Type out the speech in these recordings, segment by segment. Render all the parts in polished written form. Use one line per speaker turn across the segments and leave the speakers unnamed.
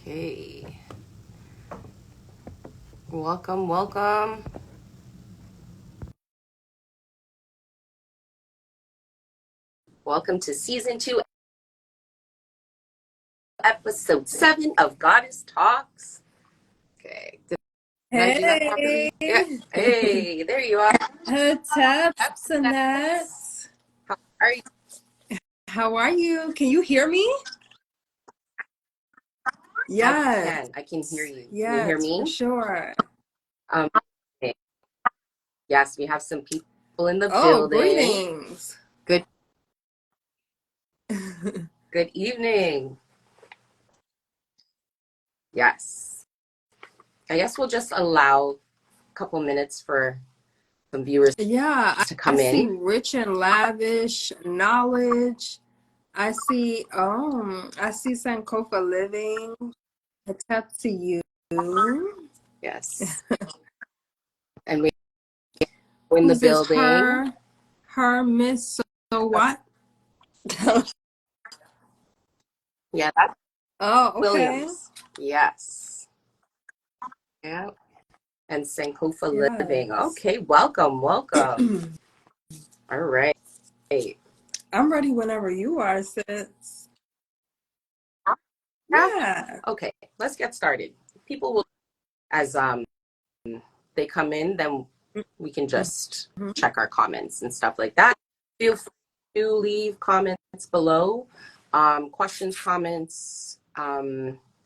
Okay. Welcome, welcome. Welcome to season 2, episode 7 of Goddess Talks. Okay. Did I do that properly? Yeah. Hey, there you are.
Kemetic.
How are you?
How are you? Can you hear me? Yes.
I can hear you.
Yes,
Can you hear me?
for sure.
Okay. Yes, we have some people in the building.
Greetings.
Good evening. Yes. I guess we'll just allow a couple minutes for some viewers to come in.
I see rich and lavish knowledge. I see Sankofa living. Except to you.
Yes. And we in the building.
Her Miss So what?
Yeah, that's
okay.
Williams. Yes. Yeah. And Sankofa Living. Okay, welcome. All right.
I'm ready whenever you are, sis. Yeah.
Okay, let's get started. People will, as they come in, then we can just check our comments and stuff like that. Feel free to leave comments below. Questions, comments,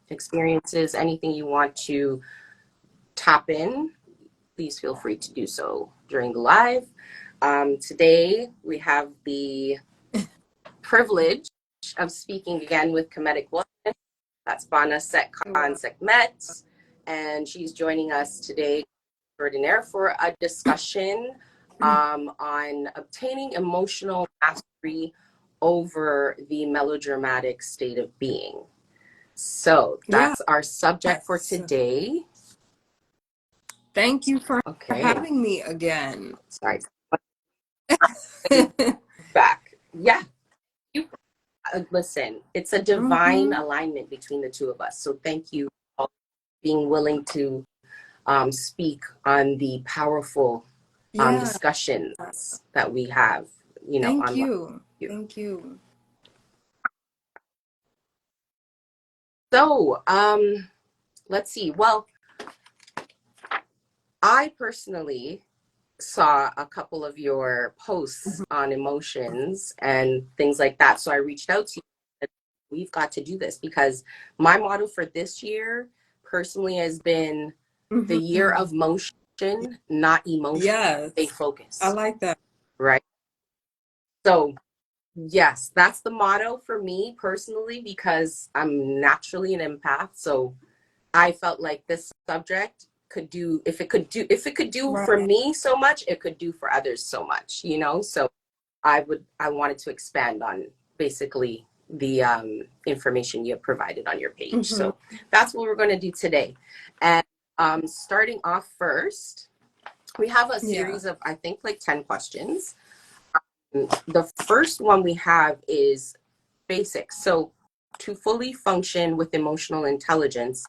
experiences, anything you want to tap in, please feel free to do so during the live. Today, we have the privilege of speaking again with Kemetic Wellness. That's BaNAuset KaNSekhmet. And she's joining us today extraordinaire for a discussion on obtaining emotional mastery over the melodramatic state of being. So that's our subject for today.
Thank you for having me again.
Sorry. Back. Yeah. Listen, it's a divine alignment between the two of us. So thank you for being willing to speak on the powerful discussions that we have.
Thank you. Thank you.
So let's see. Well, I personally saw a couple of your posts on emotions and things like that. So I reached out to you. We've got to do this because my motto for this year personally has been the year of motion, not emotion.
Yes.
Stay focused.
I like that.
Right. So yes, that's the motto for me personally because I'm naturally an empath. So I felt like this subject could do if it could do for me so much, it could do for others so much, so I wanted to expand on basically the information you have provided on your page. So that's what we're going to do today. And starting off first, we have a series of I think like 10 questions. The first one we have is basics. So to fully function with emotional intelligence,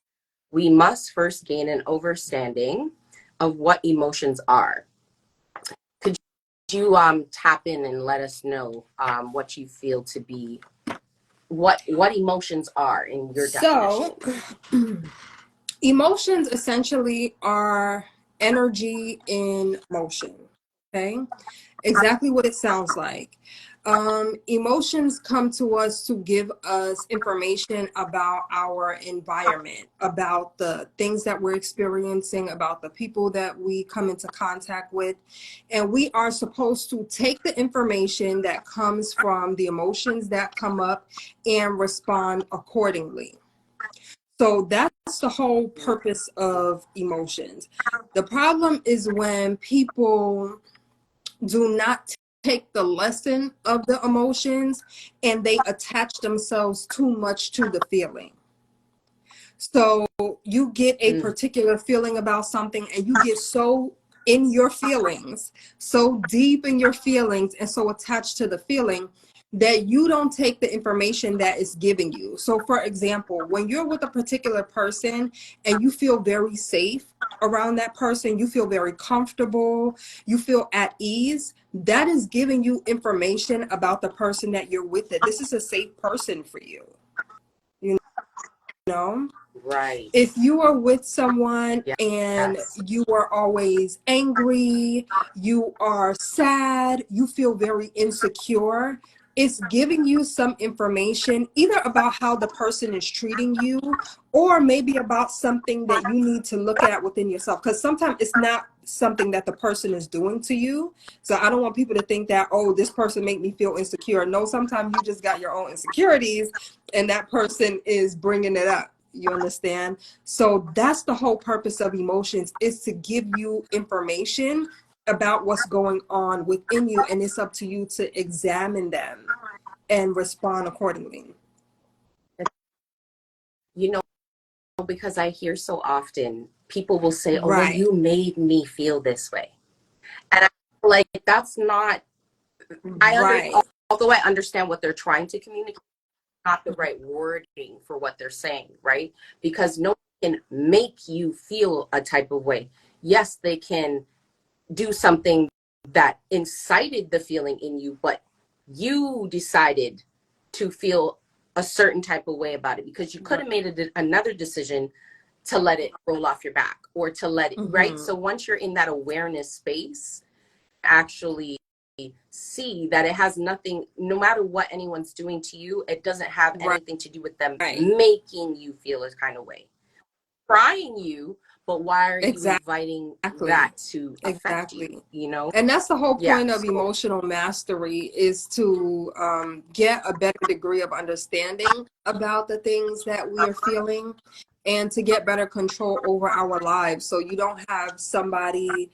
we must first gain an understanding of what emotions are. Could you tap in and let us know what you feel to be, what emotions are in your definition?
So, emotions essentially are energy in motion, okay? Exactly what it sounds like. Emotions come to us to give us information about our environment, about the things that we're experiencing, about the people that we come into contact with. And we are supposed to take the information that comes from the emotions that come up and respond accordingly. So that's the whole purpose of emotions. The problem is when people do not take the lesson of the emotions and they attach themselves too much to the feeling. So you get a particular feeling about something and you get so in your feelings, so deep in your feelings and so attached to the feeling, that you don't take the information that is giving you. So for example, when you're with a particular person and you feel very safe around that person, you feel very comfortable, you feel at ease, that is giving you information about the person that you're with, that this is a safe person for you, you know?
Right.
If you are with someone and
Yes.
you are always angry, you are sad, you feel very insecure, it's giving you some information either about how the person is treating you or maybe about something that you need to look at within yourself. Because sometimes it's not something that the person is doing to you. So I don't want people to think that, oh, this person make me feel insecure. No, sometimes you just got your own insecurities and that person is bringing it up. You understand? So that's the whole purpose of emotions, is to give you information about what's going on within you, and it's up to you to examine them and respond accordingly.
You know, because I hear so often people will say, oh, well,
Right.
you made me feel this way. And I'm like, that's not,
Right.
although I understand what they're trying to communicate, not the right wording for what they're saying, right? Because no one can make you feel a type of way. Yes, they can do something that incited the feeling in you, but you decided to feel a certain type of way about it because you could have made another decision to let it roll off your back or to let it, right? So once you're in that awareness space, actually see that it has nothing, no matter what anyone's doing to you, it doesn't have
Right.
anything to do with them
Right.
making you feel a kind of way, trying you, but why are you inviting
Exactly.
that to affect you,
Exactly.
you know?
And that's the whole
Yeah.
point of
So,
emotional mastery, is to get a better degree of understanding about the things that we are feeling and to get better control over our lives. So you don't have somebody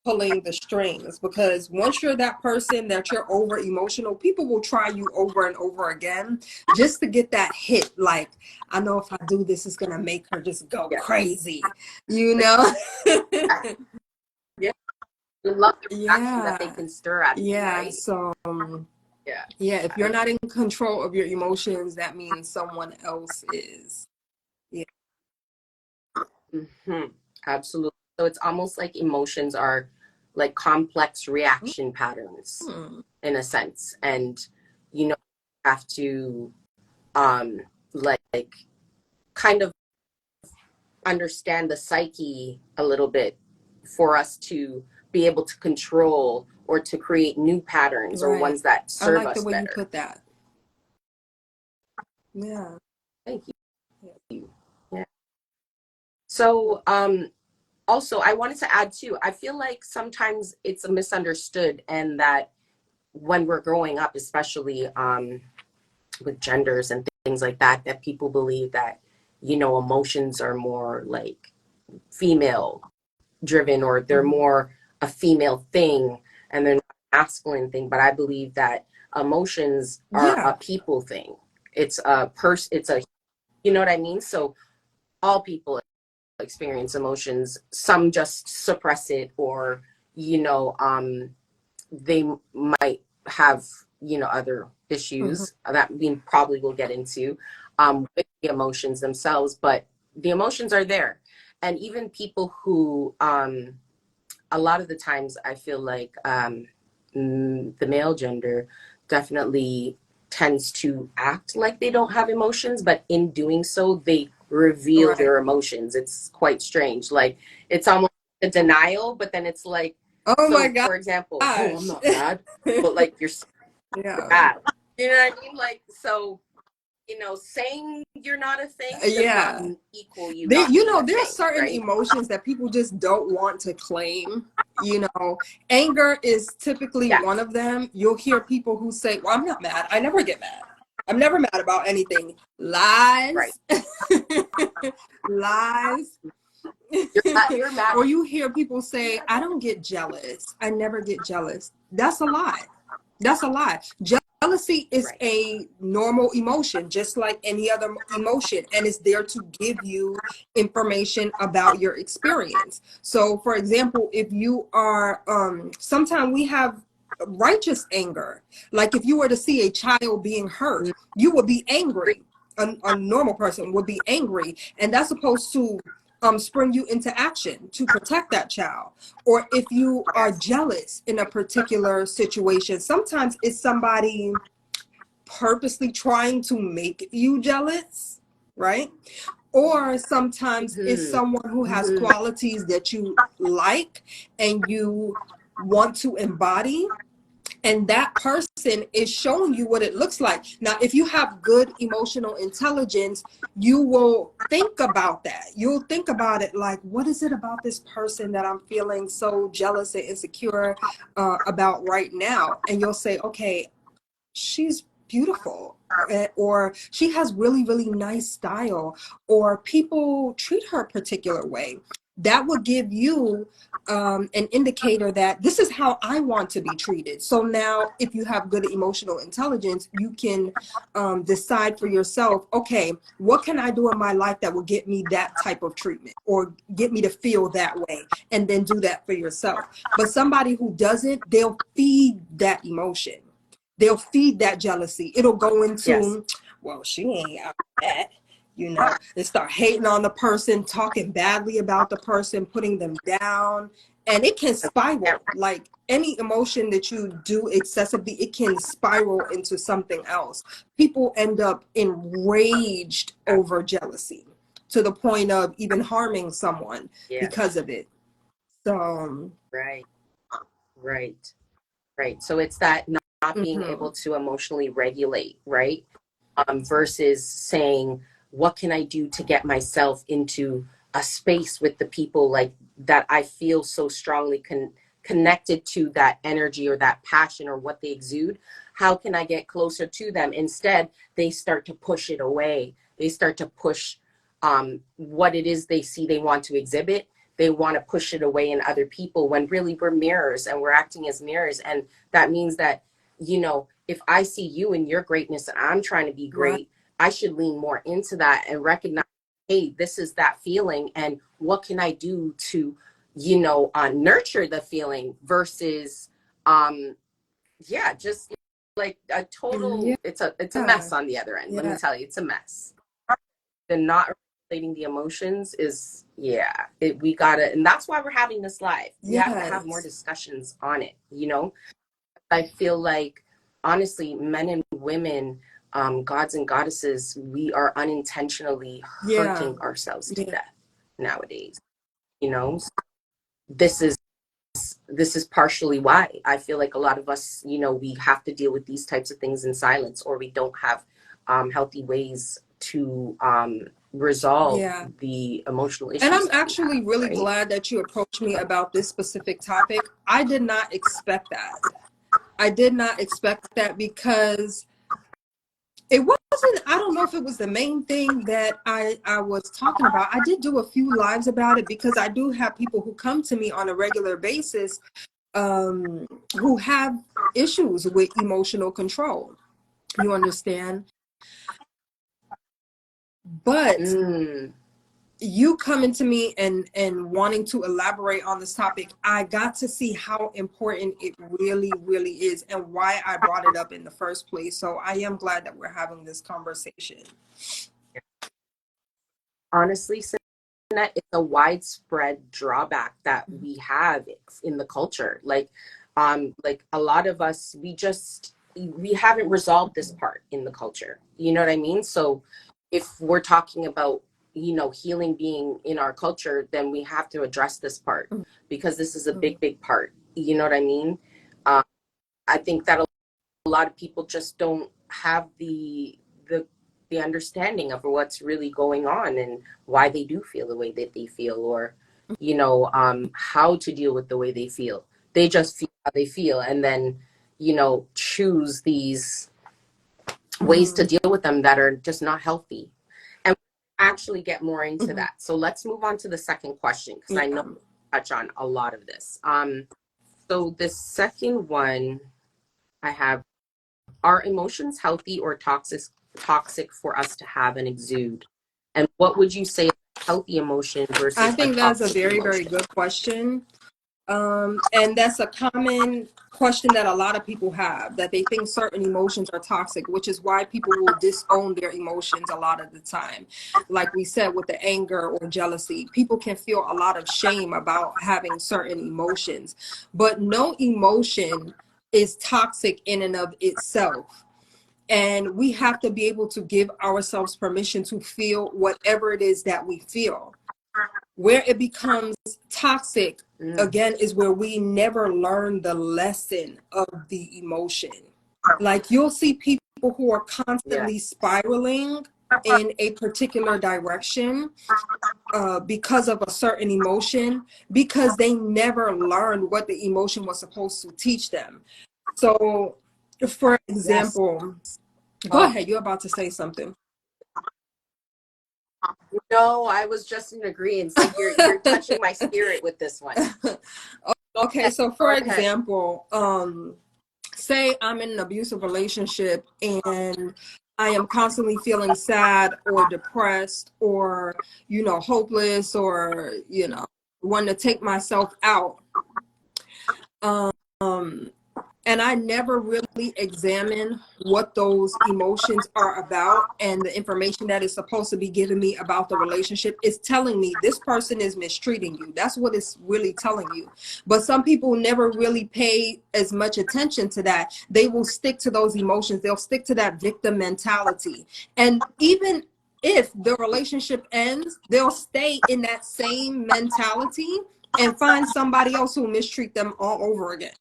pulling the strings, because once you're that person that you're over emotional, people will try you over and over again just to get that hit. Like, I know if I do this, it's going to make her just go
yeah.
crazy, you know?
Yeah. You love the reaction that they
Yeah.
can stir out of you,
Yeah.
right?
So,
Yeah.
yeah, if you're not in control of your emotions, that means someone else is. Yeah.
Mm-hmm. Absolutely. So it's almost like emotions are like complex reaction patterns
Hmm.
in a sense. And, you know, have to um like kind of understand the psyche a little bit for us to be able to control or to create new patterns or
Right.
ones that
I
serve
like the
us
way you
better.
put that. Yeah.
Thank you. Yeah. So also I wanted to add too, I feel like sometimes it's a misunderstood, and that when we're growing up, especially with genders and things like that, that people believe that, you know, emotions are more like female driven, or they're
Mhm.
more a female thing and they're not a masculine thing. But I believe that emotions are a
Yeah.
people thing. It's a it's a, you know what I mean? So all people experience emotions. Some just suppress it, or, you know, they might have, you know, other
Mhm.
issues that we probably will get into with the emotions themselves, but the emotions are there. And even people who a lot of the times I feel like the male gender definitely tends to act like they don't have emotions, but in doing so, they reveal
Right.
their emotions. It's quite strange. Like, it's almost a denial, but then it's like,
Oh my
so for example, oh, I'm
gosh.
not mad, but like you're so
Yeah.
mad. You know what I mean? Like, so, you know, saying you're not a thing does not
Yeah.
equal you
There,
not
you
being
know,
a
there are
thing,
certain
right?
emotions that people just don't want to claim. You know, anger is typically one
Yes,
of them. You'll hear people who say, well, I'm not mad. I never get mad. I'm never mad about anything.
right.
Lies. Lies.
You're mad.
Or you hear people say, I don't get jealous. I never get jealous. That's a lie. That's a lie. Jealousy is
Right.
a normal emotion, just like any other emotion, and it's there to give you information about your experience. So, for example, if you are, sometimes we have righteous anger. Like if you were to see a child being hurt, you would be angry. A normal person would be angry, and that's supposed to spring you into action to protect that child. Or if you are
Yes.
jealous in a particular situation, sometimes it's somebody purposely trying to make you jealous, right? Or sometimes it's
Mm-hmm.
someone who has
Mm-hmm.
qualities that you like and you want to embody, and that person is showing you what it looks like. Now, if you have good emotional intelligence, you will think about that. You'll think about it like, what is it about this person that I'm feeling so jealous and insecure about right now? And you'll say, okay, she's beautiful, or she has really, really nice style, or people treat her a particular way. That will give you an indicator that this is how I want to be treated. So now, if you have good emotional intelligence, you can decide for yourself, okay, what can I do in my life that will get me that type of treatment or get me to feel that way, and then do that for yourself. But somebody who doesn't, they'll feed that emotion. They'll feed that jealousy. It'll go
Yes.
into, well, she ain't out that. They start hating on the person, talking badly about the person, putting them down. And it can spiral. Like any emotion that you do excessively, it can spiral into something else. People end up enraged over jealousy to the point of even harming someone
Yeah.
because of it. So,
Right. Right. Right. So it's that not being able
mhm,
to emotionally regulate, right? Versus saying, what can I do to get myself into a space with the people like that I feel so strongly connected to, that energy or that passion or what they exude? How can I get closer to them? Instead, they start to push it away. They start to push what it is they see they want to exhibit. They want to push it away in other people when really we're mirrors and we're acting as mirrors. And that means that, if I see you and your greatness and I'm trying to be
right.
great, I should lean more into that and recognize, hey, this is that feeling. And what can I do to, nurture the feeling versus, yeah, just like a
Yeah.
total, it's a mess on the other end. Let me
Yeah.
tell you, it's a mess. The not regulating the emotions is, yeah, we gotta, and that's why we're having this live. We have to have more
Yes.
discussions on it. I feel like, honestly, men and women, gods and goddesses, we are unintentionally
Yeah.
hurting ourselves to
Yeah.
death nowadays. You know, this is this is partially why I feel like a lot of us, we have to deal with these types of things in silence, or we don't have healthy ways to resolve
Yeah.
the emotional
And
issues
I'm
that we have,
actually really
right?
glad that you approached me about this specific topic. I did not expect that. I did not expect that because it wasn't, I don't know if it was the main thing that I was talking about. I did do a few lives about it because I do have people who come to me on a regular basis who have issues with emotional control. You understand? But
Mm,
you coming to me and wanting to elaborate on this topic, I got to see how important it really, really is and why I brought it up in the first place. So I am glad that we're having this conversation.
honestly, Sinette, it's a widespread drawback that we have in the culture. Like a lot of us, we haven't resolved this part in the culture. You know what I mean? So if we're talking about, healing being in our culture, then we have to address this part because this is a big, big part. You know what I mean? Um, I think that a lot of people just don't have the the understanding of what's really going on and why they do feel the way that they feel, or how to deal with the way they feel. They just feel how they feel, and then choose these ways to
Mhm.
deal with them that are just not healthy, and actually get more into
Mhm.
that. So let's move on to the second question, because I know
Yeah.
we touch on a lot of this. So the second one I have: are emotions healthy or toxic for us to have and exude? And what would you say is a healthy emotion
I
versus a
think that's a
toxic
very, very
emotion?
good question. And that's a common question that a lot of people have, that they think certain emotions are toxic, which is why people will disown their emotions a lot of the time. Like we said, with the anger or jealousy, people can feel a lot of shame about having certain emotions, but no emotion is toxic in and of itself. And we have to be able to give ourselves permission to feel whatever it is that we feel. Where it becomes toxic, again, is where we never learn the lesson of the emotion. Like, you'll see people who are constantly spiraling in a particular direction because of a certain emotion, because they never learned what the emotion was supposed to teach them. So, for example, go ahead, you're about to say something.
No, I was just in agreement. So you're touching my spirit with this one.
Okay, so for example, say I'm in an abusive relationship and I am constantly feeling sad or depressed or, hopeless or, want to take myself out. And I never really examine what those emotions are about, and the information that is supposed to be giving me about the relationship is telling me this person is mistreating you. That's what it's really telling you. But some people never really pay as much attention to that. They will stick to those emotions. They'll stick to that victim mentality. And even if the relationship ends, they'll stay in that same mentality and find somebody else who mistreat them all over again.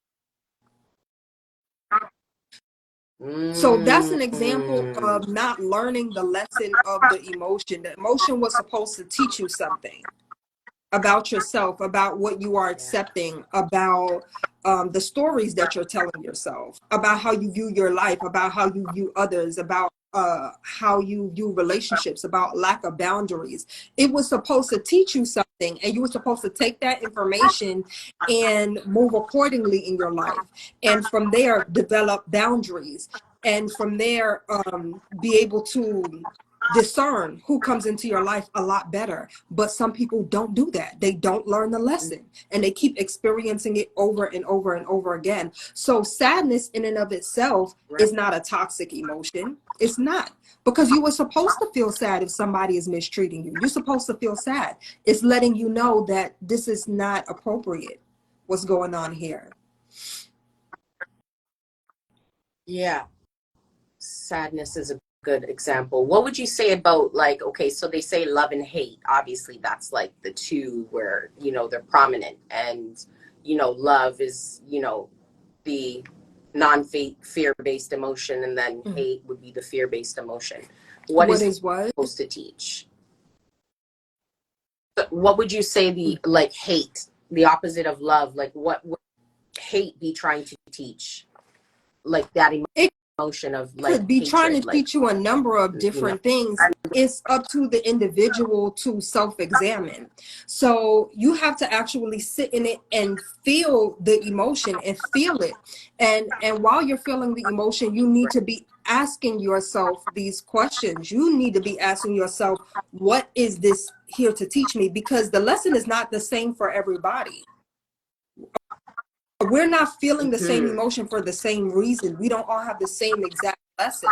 So that's an example of not learning the lesson of the emotion. The emotion was supposed to teach you something about yourself, about what you are accepting, about the stories that you're telling yourself, about how you view your life, about how you view others, about how you view relationships, about lack of boundaries. It was supposed to teach you something, and you were supposed to take that information and move accordingly in your life. And from there, develop boundaries. And from there, be able to discern who comes into your life a lot better. But some people don't do that. They don't learn the lesson, and they keep experiencing it over and over and over again. So sadness in and of itself is not a toxic emotion. It's not, because you were supposed to feel sad if somebody is mistreating you. You're supposed to feel sad. It's letting you know that this is not appropriate, what's going on here.
Yeah. Sadness is a good example. What would you say about, like, okay, so they say love and hate. Obviously, that's like the two where, they're prominent. And, love is, the non-fear-based emotion, and then hate would be the fear-based emotion. What is
what?
supposed to teach? What would you say the, like, hate, the opposite of love, like what would hate be trying to teach? Like that emotion of like
could be
hatred,
trying to teach you a number of different things. It's up to the individual to self-examine. So you have to actually sit in it and feel the emotion and feel it. And while you're feeling the emotion, you need to be asking yourself these questions. You need to be asking yourself, what is this here to teach me? Because the lesson is not the same for everybody. We're not feeling the same emotion for the same reason. We don't all have the same exact lesson.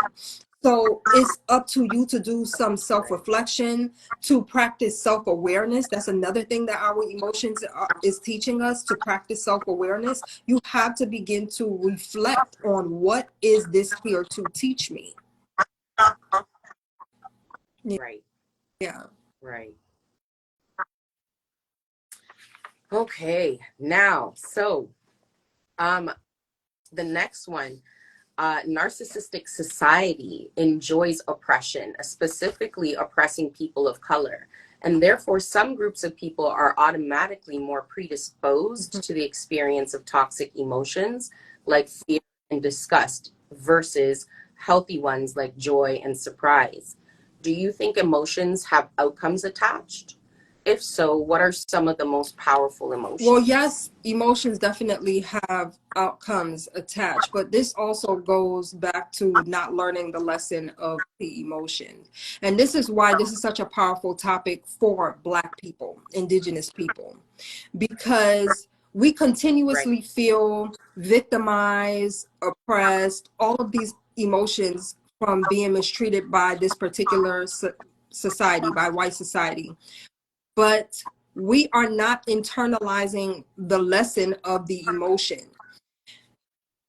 So it's up to you to do some self-reflection, to practice self-awareness. That's another thing that our emotions is teaching us, to practice self-awareness. You have to begin to reflect on, what is this here to teach me?
Right.
Yeah.
Right. Okay. Now, so the next one, narcissistic society enjoys oppression, specifically oppressing people of color. And therefore, some groups of people are automatically more predisposed to the experience of toxic emotions like fear and disgust versus healthy ones like joy and surprise. Do you think emotions have outcomes attached? If so, what are some of the most powerful emotions?
Well, yes, emotions definitely have outcomes attached, but this also goes back to not learning the lesson of the emotion. And this is why this is such a powerful topic for Black people, Indigenous people, because We
Right.
continuously feel victimized, oppressed, all of these emotions from being mistreated by this particular society, by white society. But we are not internalizing the lesson of the emotion.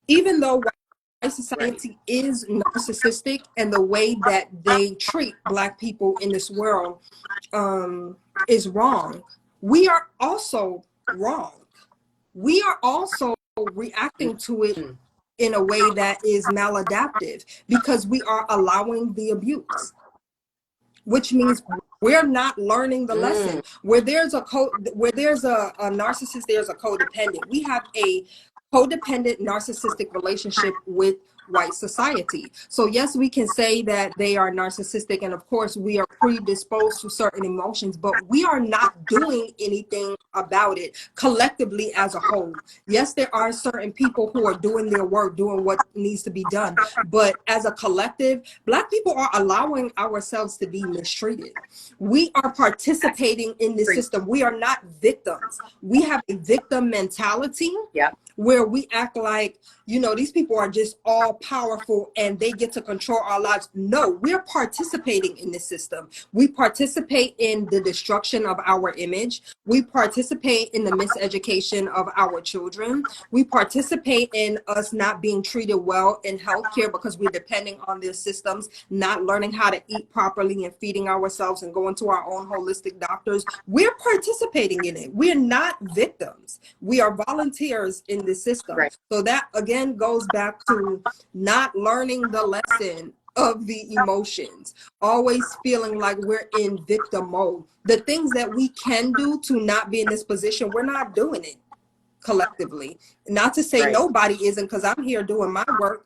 Even though white
Right.
society is narcissistic and the way that they treat Black people in this world is wrong, we are also wrong. We are also reacting to it
Mm.
in a way that is maladaptive because we are allowing the abuse, which means we're not learning the
Mm.
lesson. Where there's a narcissist, there's a codependent. We have a codependent narcissistic relationship with white society. So yes, we can say that they are narcissistic, and of course we are predisposed to certain emotions, but we are not doing anything about it collectively as a whole. Yes, there are certain people who are doing their work, doing what needs to be done, but as a collective, Black people are allowing ourselves to be mistreated. We are participating in this
Great.
system. We are not victims. We have a victim mentality
Yep.
where we act like, these people are just all powerful and they get to control our lives. No, we're participating in this system. We participate in the destruction of our image. We participate in the miseducation of our children. We participate in us not being treated well in healthcare because we're depending on their systems, not learning how to eat properly and feeding ourselves and going to our own holistic doctors. We're participating in it. We're not victims. We are volunteers in the system.
Right.
So that again goes back to not learning the lesson of the emotions, always feeling like we're in victim mode. The things that we can do to not be in this position, we're not doing it collectively. Not to say
Right.
nobody isn't, because I'm here doing my work.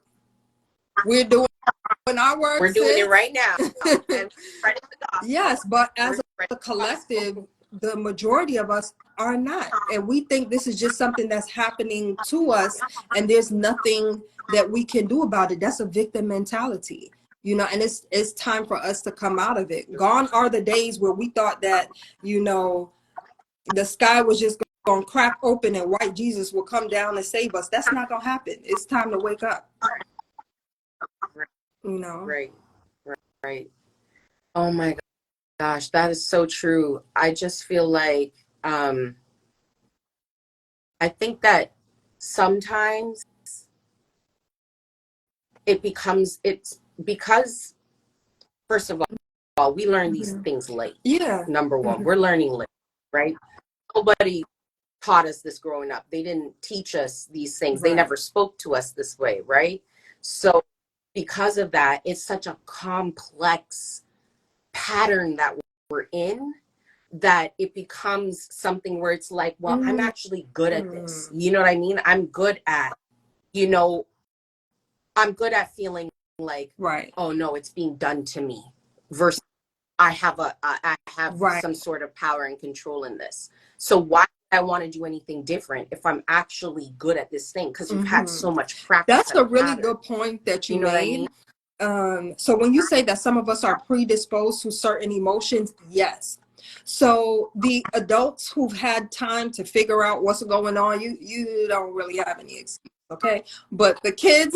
We're doing our work,
We're doing it
sis.
right now. And credit the
Yes,
gospel.
but
We're
as a
spreading the
collective,
gospel.
the majority of us are not. And we think this is just something that's happening to us and there's nothing that we can do about it. That's a victim mentality. And it's time for us to come out of it. Gone are the days where we thought that, the sky was just going to crack open and white Jesus will come down and save us. That's not going to happen. It's time to wake up.
Right. Right. Oh my gosh, that is so true. I just feel like I think that sometimes it's because first of all, we learn these
Mm-hmm.
things late.
Yeah.
Number one,
Mm-hmm.
we're learning late, right? Nobody taught us this growing up. They didn't teach us these things. They
Right.
never spoke to us this way, right? So because of that, it's such a complex pattern that we're in that it becomes something where it's like, well, I'm
Mm-hmm.
actually good at this. You know what I mean? You know, I'm good at feeling like,
Right.
oh no, it's being done to me versus I have
Right.
some sort of power and control in this. So why would I want to do anything different if I'm actually good at this thing? Because you've had
Mm-hmm.
so much practice
That's
at
a
a
really
pattern.
good point that you
You know what I mean?
made. So when you say that some of us are predisposed to certain emotions, yes. So the adults who've had time to figure out what's going on, you don't really have any excuse, okay? But the kids,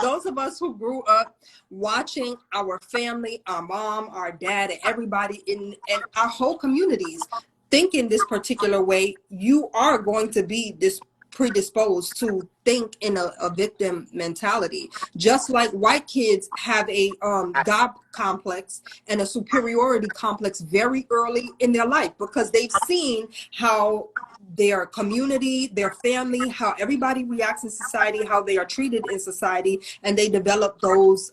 those of us who grew up watching our family, our mom, our dad, and everybody in our whole communities think in this particular way, you are going to be this predisposed to think in a victim mentality, just like white kids have a god complex and a superiority complex very early in their life because they've seen how their community, their family, how everybody reacts in society, how they are treated in society, and they develop those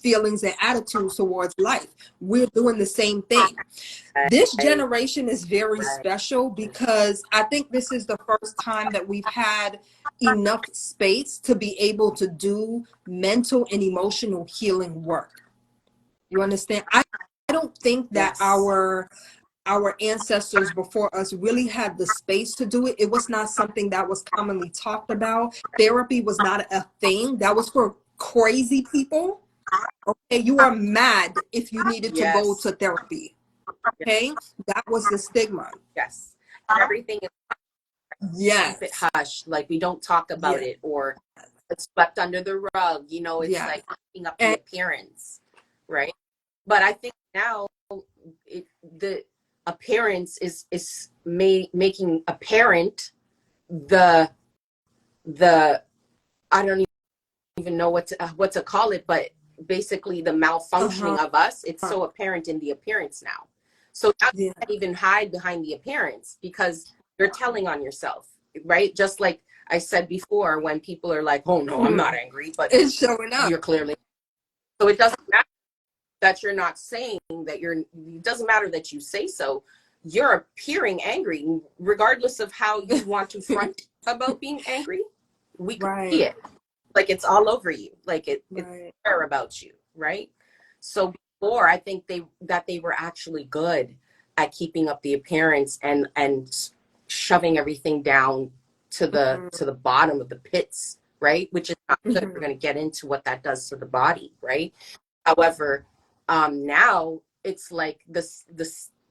feelings and attitudes towards life. We're doing the same thing. This
Right,
generation is very
right.
special because I think this is the first time that we've had enough space to be able to do mental and emotional healing work. You understand? I don't think that
Yes.
our ancestors before us really had the space to do it. It was not something that was commonly talked about. Therapy was not a thing. That was for crazy people. Okay, you are mad if you needed to go
Yes.
to therapy. Okay, that was the stigma.
Yes. Everything is keep it
Yes.
hush, like we don't talk about
Yeah.
it, or it's swept under the rug, you know, it's
Yeah.
like keeping up the
And
appearance, right? But I think now the appearance is making apparent the the I don't even know what to call it, but basically the
uh-huh.
malfunctioning of us, it's so apparent in the appearance now. So now you
Yeah.
can't even hide behind the appearance because you're telling on yourself, right? Just like I said before, when people are like, "Oh no, I'm not angry," but
It's showing up.
you're clearly, so it doesn't matter that you're not saying that you're, it doesn't matter that you say so. You're appearing angry regardless of how you want to front about being angry. We could see
Right.
it, like it's all over you, like it's
Right.
there about you, right? So before, I think they were actually good at keeping up the appearance and shoving everything down to the bottom of the pits, right? Which is not good. We're
Mm-hmm.
going to get into what that does to the body, right? However, now it's like this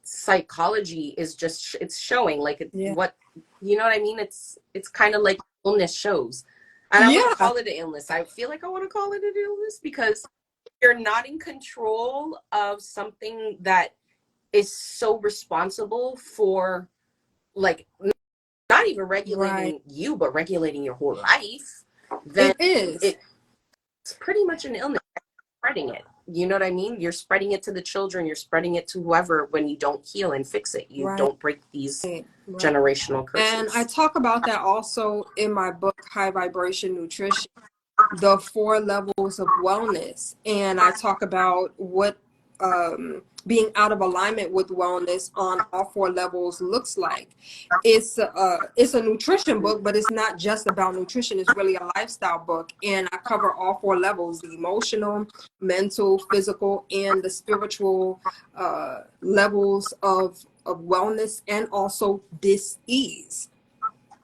psychology is just it's showing like
Yeah.
what, you know what I mean? It's kind of like illness shows. I don't want to
Yeah.
call it an illness. I feel like I want to call it an illness because you're not in control of something that is so responsible for, like, not even
Right.
regulating you, but regulating your whole life. Then
It is.
it's pretty much an illness. Spreading it. You know what I mean? You're spreading it to the children, you're spreading it to whoever. When you don't heal and fix it, you
Right.
don't break these
Right.
generational
And I
curses.
talk about that also in my book, High Vibration Nutrition, the 4 levels of wellness. And I talk about what being out of alignment with wellness on all 4 levels looks like. It's a nutrition book, but it's not just about nutrition. It's really a lifestyle book. And I cover all 4 levels: the emotional, mental, physical, and the spiritual levels of wellness, and also dis-ease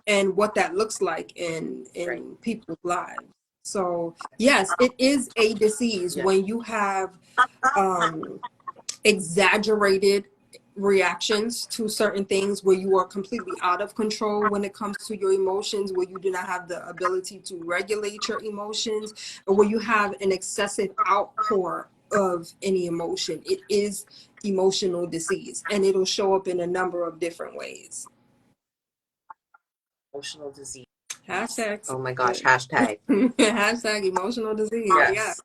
and what that looks like
Right.
in people's lives. So yes, it is a disease
Yeah.
when you have um, exaggerated reactions to certain things, where you are completely out of control when it comes to your emotions, where you do not have the ability to regulate your emotions, or where you have an excessive outpour of any emotion. It is emotional disease, and it'll show up in a number of different ways.
Emotional disease.
Hashtags.
Oh my gosh, hashtag.
Hashtag emotional disease. Yeah.
Yes.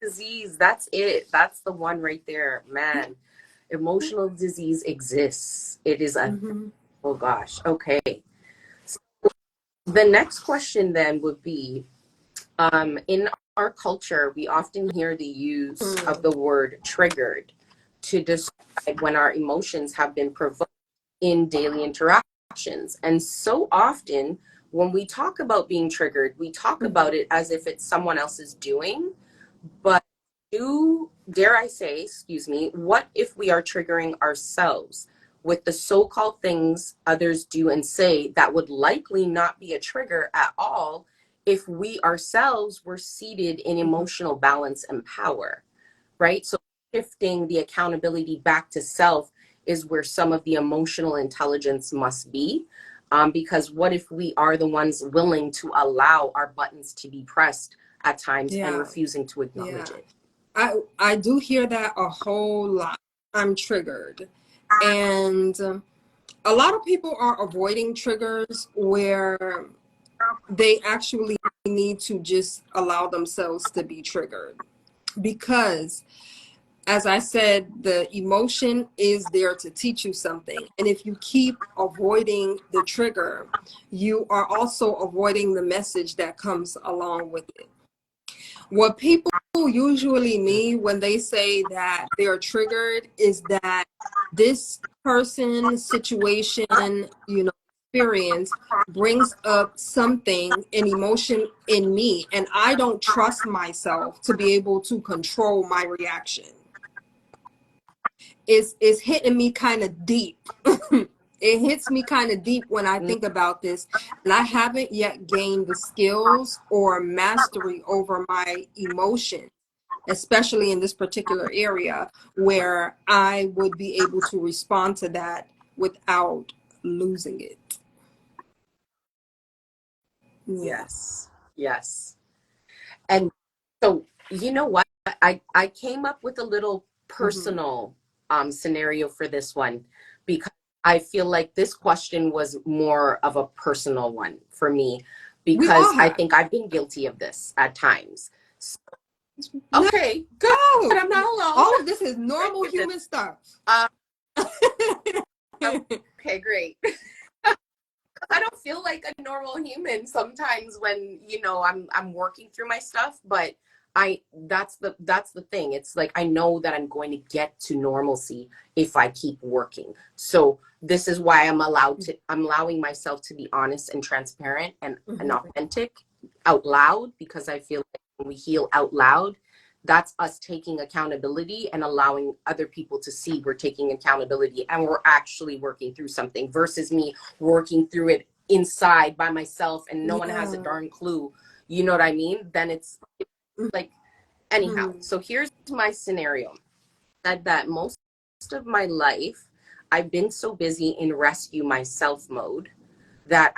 Disease, that's it. That's the one right there, man. Emotional disease exists. It is a,
Mm-hmm.
oh gosh. Okay. The next question then would be, in our culture, we often hear the use of the word triggered to describe when our emotions have been provoked in daily interactions. And so often when we talk about being triggered, we talk
Mm-hmm.
about it as if it's someone else's doing. But dare I say, excuse me, what if we are triggering ourselves with the so-called things others do and say that would likely not be a trigger at all if we ourselves were seated in
Mm-hmm.
emotional balance and power, right? So shifting the accountability back to self is where some of the emotional intelligence must be. Because what if we are the ones willing to allow our buttons to be pressed at times and
Yeah.
refusing to acknowledge
Yeah.
it?
I do hear that a whole lot. I'm triggered. And a lot of people are avoiding triggers where they actually need to just allow themselves to be triggered. Because, as I said, the emotion is there to teach you something. And if you keep avoiding the trigger, you are also avoiding the message that comes along with it. What people usually mean when they say that they're triggered is that this person, situation, experience brings up something, an emotion in me, and I don't trust myself to be able to control my reaction. It's hitting me kind of deep. It hits me kind of deep when I
Mm,
think about this, and I haven't yet gained the skills or mastery over my emotion, especially in this particular area where I would be able to respond to that without losing it. Yeah.
Yes. And so, you know what? I came up with a little personal scenario for this one because I feel like this question was more of a personal one for me
We all
because I
have.
think I've been guilty of this at times.
No,
Okay, good. I'm not alone.
all of this is normal
Goodness.
human stuff.
Okay, great. I don't feel like a normal human sometimes when, you know, I'm working through my stuff, but that's the thing. It's like I know that I'm going to get to normalcy if I keep working. So this is why I'm allowing myself to be honest and transparent and authentic out loud, because I feel like when we heal out loud, that's us taking accountability and allowing other people to see we're taking accountability and we're actually working through something versus me working through it inside by myself and no one has a darn clue. You know what I mean? Then it's like, anyhow. So here's my scenario. Said that most of my life, I've been so busy in rescue myself mode that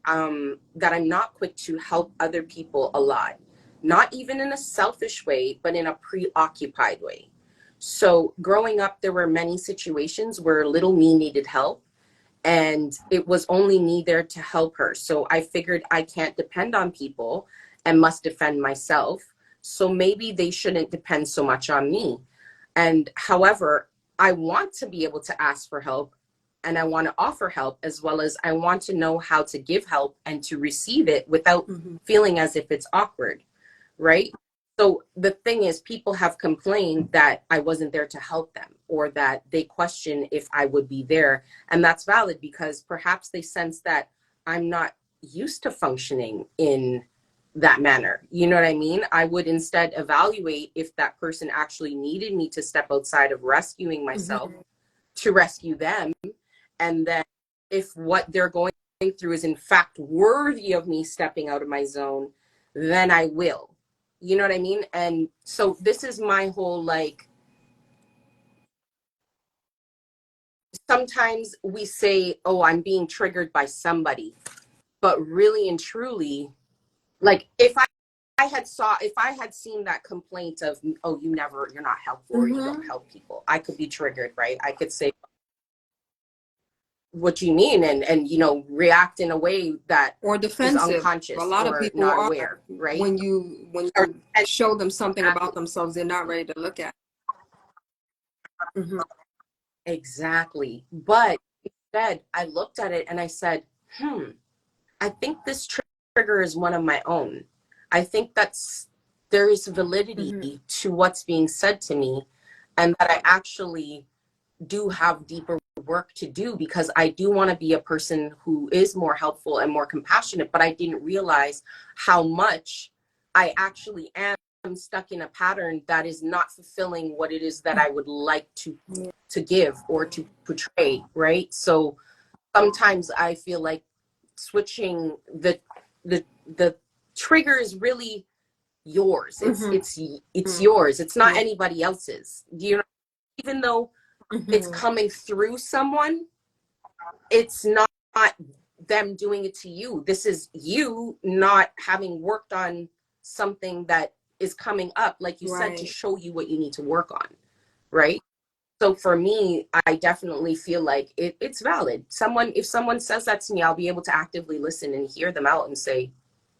that I'm not quick to help other people a lot. Not even in a selfish way, but in a preoccupied way. So growing up, there were many situations where little me needed help and it was only me there to help her. So I figured I can't depend on people and must defend myself. So maybe they shouldn't depend so much on me. And however, I want to be able to ask for help and I want to offer help, as well as I want to know how to give help and to receive it without feeling as if it's awkward, right? So the thing is, people have complained that I wasn't there to help them or that they question if I would be there. And that's valid because perhaps they sense that I'm not used to functioning in that manner. You know what I mean? I would instead evaluate if that person actually needed me to step outside of rescuing myself to rescue them. And then if what they're going through is in fact worthy of me stepping out of my zone, then I will. You know what I mean? And so this is my whole, like, sometimes we say, oh, I'm being triggered by somebody. But really and truly, like if I had seen that complaint of, oh, you're not helpful or you don't help people, I could be triggered, right? I could say, what do you mean? And you know, react in a way that
Or
is
defensive. A
unconscious
lot of
or
people
not
are.
aware, right?
When you show them something about themselves they're not ready to look at.
Exactly. But instead, I looked at it and I said, I think this trigger is one of my own. I think there is validity to what's being said to me, and that I actually do have deeper work to do because I do want to be a person who is more helpful and more compassionate, but I didn't realize how much I actually am stuck in a pattern that is not fulfilling what it is that I would like to give or to portray, right? So sometimes I feel like switching the trigger is really yours. It's yours. It's not anybody else's. You know, even though it's coming through someone, it's not them doing it to you. This is you not having worked on something that is coming up, like you said, to show you what you need to work on, right? So for me, I definitely feel like it's valid. If someone says that to me, I'll be able to actively listen and hear them out and say,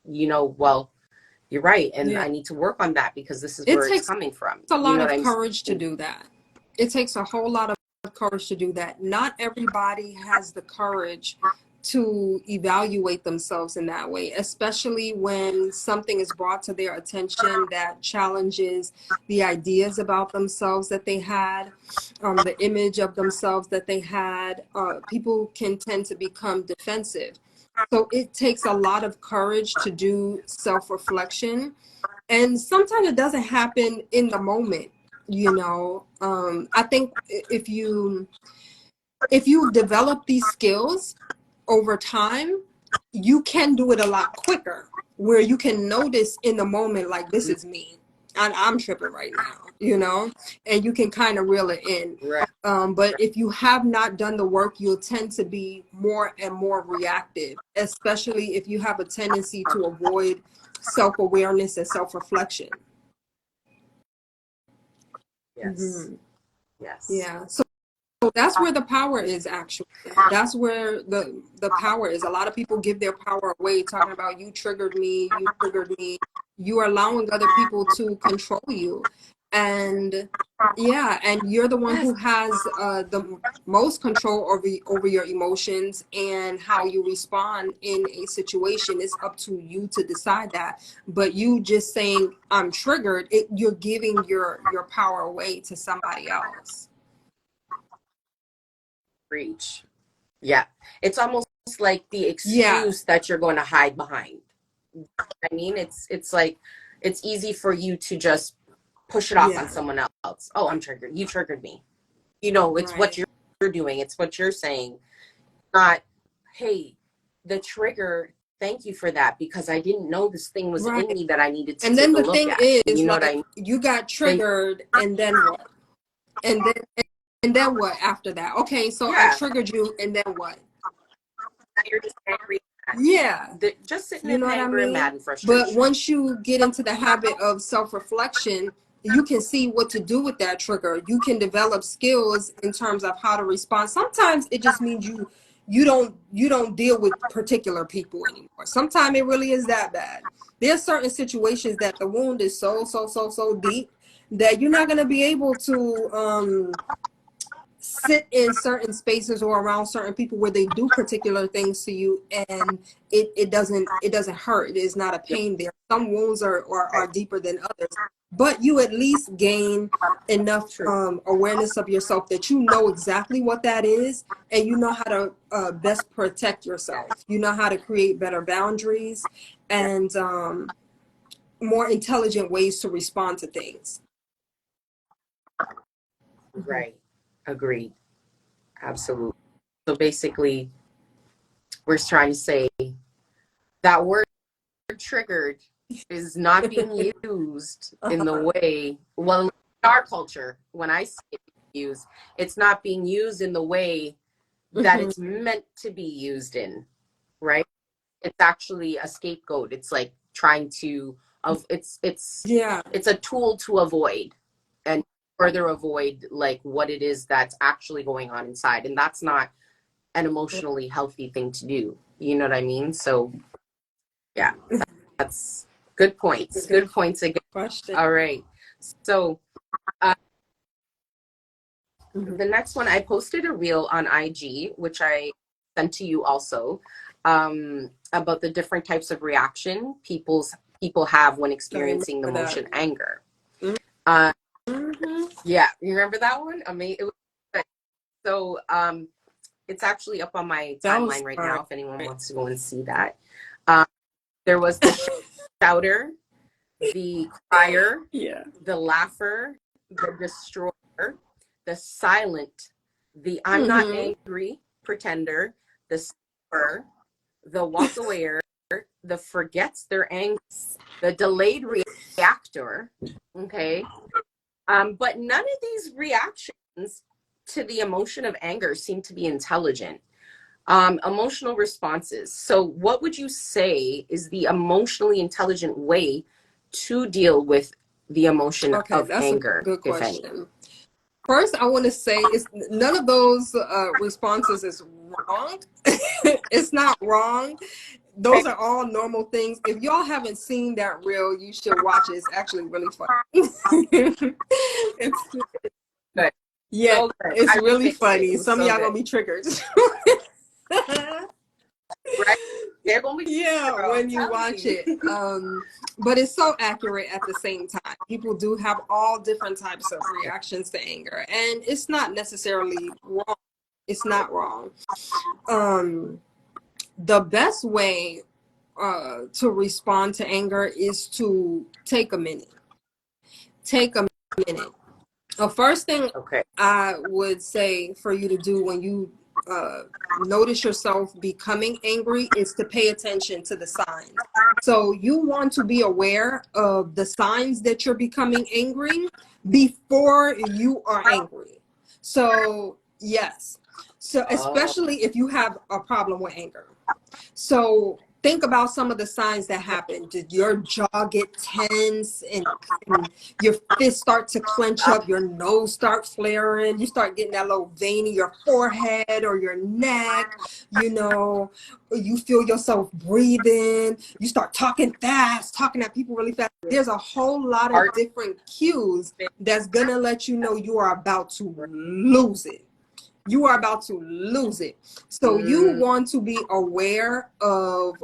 you know, well, you're right, and I need to work on that because this is where it's coming from.
A
You
lot
know
of
what I'm
courage to
saying?
do that. It takes a whole lot of courage to do that. Not everybody has the courage to evaluate themselves in that way, especially when something is brought to their attention that challenges the ideas about themselves that they had, the image of themselves that they had. People can tend to become defensive. So it takes a lot of courage to do self-reflection, and sometimes it doesn't happen in the moment. I think if you develop these skills over time, you can do it a lot quicker, where you can notice in the moment, like, this is me and I'm tripping right now. you know, and you can kind of reel it in.
Right.
But if you have not done the work, you'll tend to be more and more reactive, especially if you have a tendency to avoid self-awareness and self-reflection.
Yes. Yes.
Yeah. So that's where the power is, actually. That's where the power is. A lot of people give their power away, talking about you triggered me, you triggered me. You are allowing other people to control you. And yeah, and you're the one
Yes.
who has the most control over your emotions, and how you respond in a situation is up to you to decide that. But you just saying I'm triggered, you're giving your power away to somebody else.
Preach. Yeah. It's almost like the
Yeah.
excuse that you're going to hide behind. I mean, it's like it's easy for you to just push it off on
Yeah.
someone else. Oh, I'm triggered. You triggered me. You know, it's what
Right.
you're doing. It's what you're saying. Not, hey, the trigger, thank you for that, because I didn't know this thing was in
Right.
me that I needed to
And
take
then
a
the
look
thing
at.
is,
You know what I
like,
mean?
you got
They,
triggered, and then what? And then what after that? Okay, so I
yeah,
triggered you, and then what?
you're just angry.
Yeah.
Just sitting
You
in
know what I
anger and
mean?
mad and
But
frustration.
once you get into the habit of self-reflection, you can see what to do with that trigger. You can develop skills in terms of how to respond. Sometimes it just means you don't deal with particular people anymore. Sometimes it really is that bad. There's certain situations that the wound is so deep that you're not going to be able to sit in certain spaces or around certain people where they do particular things to you, and it doesn't hurt. It is not a
Yep.
pain there. Some wounds are
Right.
deeper than others, but you at least gain enough
True.
awareness of yourself that you know exactly what that is, and you know how to best protect yourself. You know how to create better boundaries,
Yeah.
and more intelligent ways to respond to things. Mhm.
Right. Agreed. Absolutely. So basically, we're trying to say that word triggered is not being used in the way, well, in our culture, when I say use, it's not being used in the way that
Mhm.
it's meant to be used in, right? It's actually a scapegoat. It's like trying to of
Yeah.
it's a tool to avoid and further avoid like what it is that's actually going on inside. And that's not an emotionally healthy thing to do. You know what I mean? So yeah, that's good points.
Good
Good points again.
question.
All right. So uh,
Mhm.
the next one, I posted a reel on IG, which I sent to you also, about the different types of reaction people have when
I
experiencing the
remember that.
emotion anger.
Mhm.
Uh,
Mhm.
yeah, you remember that one? I mean, it was good. So it's actually up on my
That was
timeline right
fun.
now if anyone wants to go and see that. Um, there was the shouter, the crier,
Yeah.
the laugher, the destroyer, the silent, the I'm not
Mm-hmm.
angry pretender, the skipper, the walkawayer, the forgets their anger, the delayed reactor. Okay. But none of these reactions to the emotion of anger seem to be intelligent. Emotional responses. So, what would you say is the emotionally intelligent way to deal with the emotion
Okay,
of
that's a
anger,
good
if any?
question. First, I want to say it's none of those responses is wrong. It's not wrong. Those are all normal things. If y'all haven't seen that reel, you should watch it. It's actually really fun. It's
Good.
yeah,
So good.
it's
I
really
remixed it. It
funny.
was
Some of
so
y'all gonna
good.
be triggered.
Right? They're going to be,
Yeah,
girl, I'm
when you
telling
watch
you.
it. But it's so accurate at the same time. People do have all different types of reactions to anger, and it's not necessarily wrong. It's not wrong. Um, the best way to respond to anger is to take a minute. Take a minute. The first thing
Okay.
I would say for you to do when you notice yourself becoming angry is to pay attention to the signs. So you want to be aware of the signs that you're becoming angry before you are angry. So yes. So
Oh,
especially if you have a problem with anger. So think about some of the signs that happen. Did your jaw get tense and your fists start to clench up, your nose start flaring, you start getting that little vein in your forehead or your neck, you know, you feel yourself breathing, you start talking fast, talking at people really fast. There's a whole lot of
heart.
different cues that's gonna let you know you are about to lose it. You are about to lose it. So you want to be aware of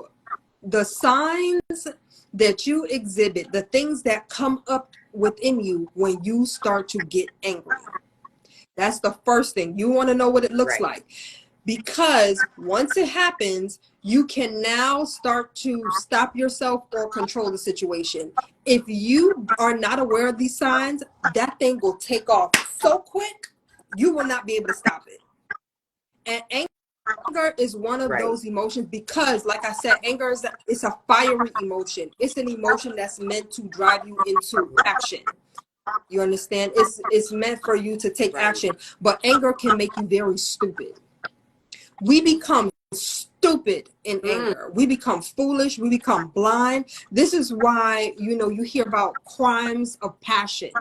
the signs that you exhibit, the things that come up within you when you start to get angry. That's the first thing. You want to know what it looks
Right.
like. Because once it happens, you can now start to stop yourself or control the situation. If you are not aware of these signs, that thing will take off so quick, you will not be able to stop it. And anger is one of
Right.
those emotions because, like I said, anger is it's a fiery emotion. It's an emotion that's meant to drive you into action. You understand? It's meant for you to take
Right.
action, but anger can make you very stupid. We become stupid in anger. We become foolish. We become blind. This is why, you hear about crimes of passion.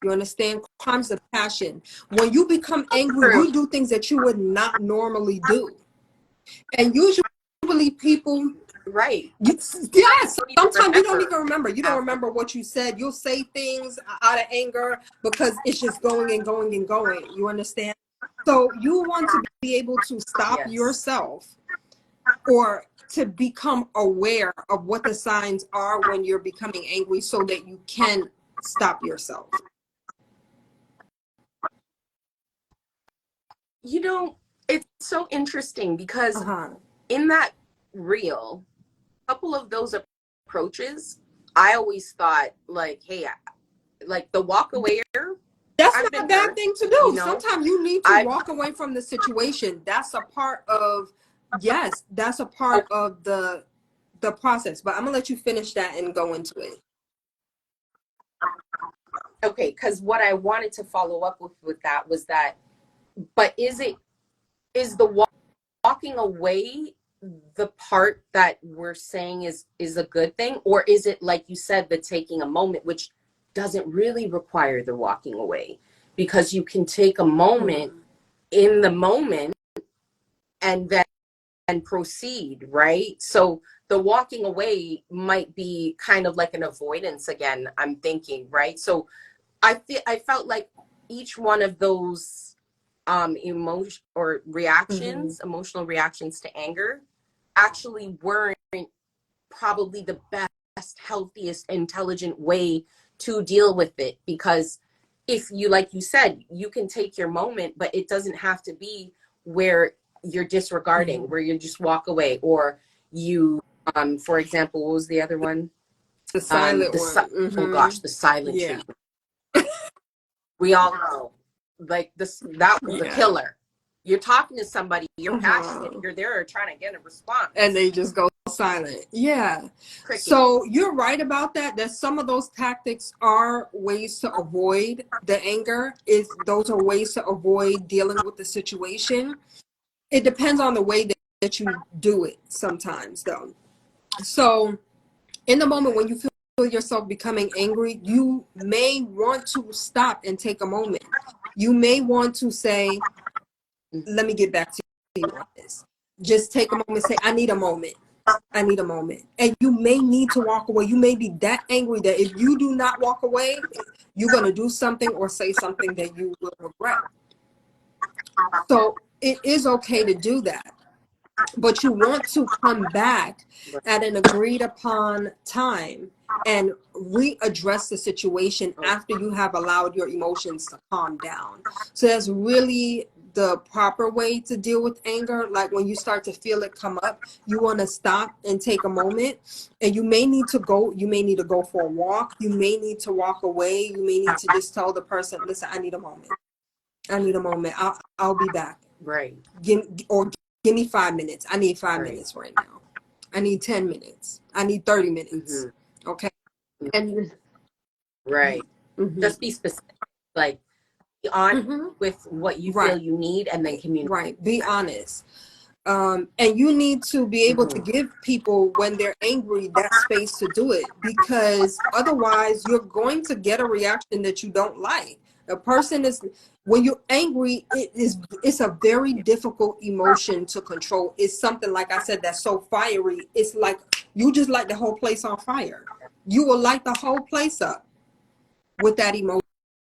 You understand? Crimes of passion. When you become angry,
True.
you do things that you would not normally do. And usually people,
Right.
yes,
Don't even
sometimes you don't even
remember
remember. You don't
half.
remember what you said. You'll say things out of anger because it's just going and going and going. You understand? So you want to be able to stop
Yes.
yourself or to become aware of what the signs are when you're becoming angry so that you can stop yourself.
It's so interesting because
Uh-huh.
in that reel, a couple of those approaches, I always thought like, hey, like the walk away,
That's
I've
not a
been
bad
hurt,
thing to
you
do.
know,
Sometimes you need to
I've
walk away from the situation. That's a part of, yes, that's a part
okay,
of the process. But I'm gonna let you finish that and go into it.
okay, because what I wanted to follow up with that was that, but is the walking away the part that we're saying is a good thing, or is it like you said, the taking a moment, which doesn't really require the walking away, because you can take a moment
Mm-hmm.
in the moment and then proceed, right? So the walking away might be kind of like an avoidance again, I'm thinking, right? So I felt like each one of those emotion or
Mm-hmm.
reactions, emotional reactions to anger actually weren't probably the best, healthiest, intelligent way to deal with it, because if you, like you said, you can take your moment, but it doesn't have to be where you're disregarding,
Mm-hmm.
where you just walk away, or you for example, what was the other one?
The silent one.
Oh
Mm-hmm.
gosh, the silent
Yeah.
treatment. We all know, like this, that was the
Yeah.
killer. You're talking to somebody, you're passionate,
Uh-huh.
you're there trying to get a
And
response.
they just go silent. Yeah.
Cricket.
So you're right about that some of those tactics are ways to avoid the anger. Is those are ways to avoid dealing with the situation. It depends on the way that you do it sometimes though. So in the moment when you feel yourself becoming angry, you may want to stop and take a moment. You may want to say, let me get back to you on this. Just take a moment, say, I need a moment. I need a moment. And you may need to walk away. You may be that angry that if you do not walk away, you're going to do something or say something that you will regret. So it is okay to do that. But you want to come back at an agreed upon time and readdress the situation
Oh,
after you have allowed your emotions to calm down. So that's really the proper way to deal with anger. Like when you start to feel it come up, you want to stop and take a moment, and you may need to go for a walk. You may need to walk away. You may need to just tell the person, listen, I need a moment. I need a moment. I'll be back.
Right.
Give me 5 minutes. I need 5 minutes
Right.
right now. I need 10 minutes. I need 30 minutes.
Mm-hmm.
Okay. And
Right.
mm-hmm,
Just be specific. Like, be honest
mm-hmm,
with what you feel
right,
you need, and then communicate
right. Be
that.
honest. And you need to be able to
Mm-hmm.
give people, when they're angry, that space to do it, because otherwise you're going to get a reaction that you don't like. A person is, when you're angry, it's a very difficult emotion to control. It's something, like I said, that's so fiery. It's like you just light the whole place on fire. You will light the whole place up with that emotion.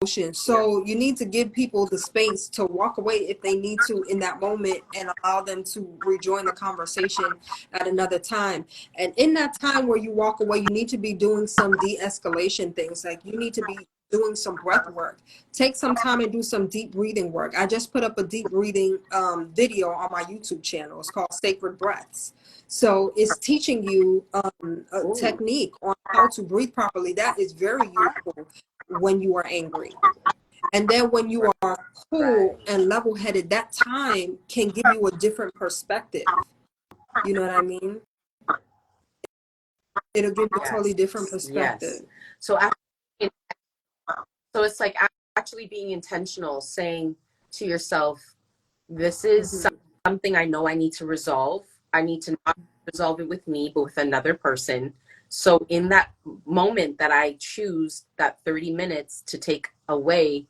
Yeah.
So you need to give people the space to walk away if they need to in that moment, and allow them to rejoin the conversation at another time. And in that time where you walk away, you need to be doing some de-escalation things. Like, you need to be doing some breath work. Take some time and do some deep breathing work. I just put up a deep breathing video on my YouTube channel. It's called Sacred Breaths. So it's teaching you a
Ooh.
technique on how to breathe properly. That is very useful when you are angry. And then when you are cool
Right.
and level headed, that time can give you a different perspective. You know what I mean? It'll give you a totally
Yes.
different
Yes.
perspective.
So actually, so it's like actually being intentional, saying to yourself, this is
Mm-hmm.
something I know I need to resolve. I need to not resolve it with me, but with another person. So in that moment that I choose that 30 minutes to take away,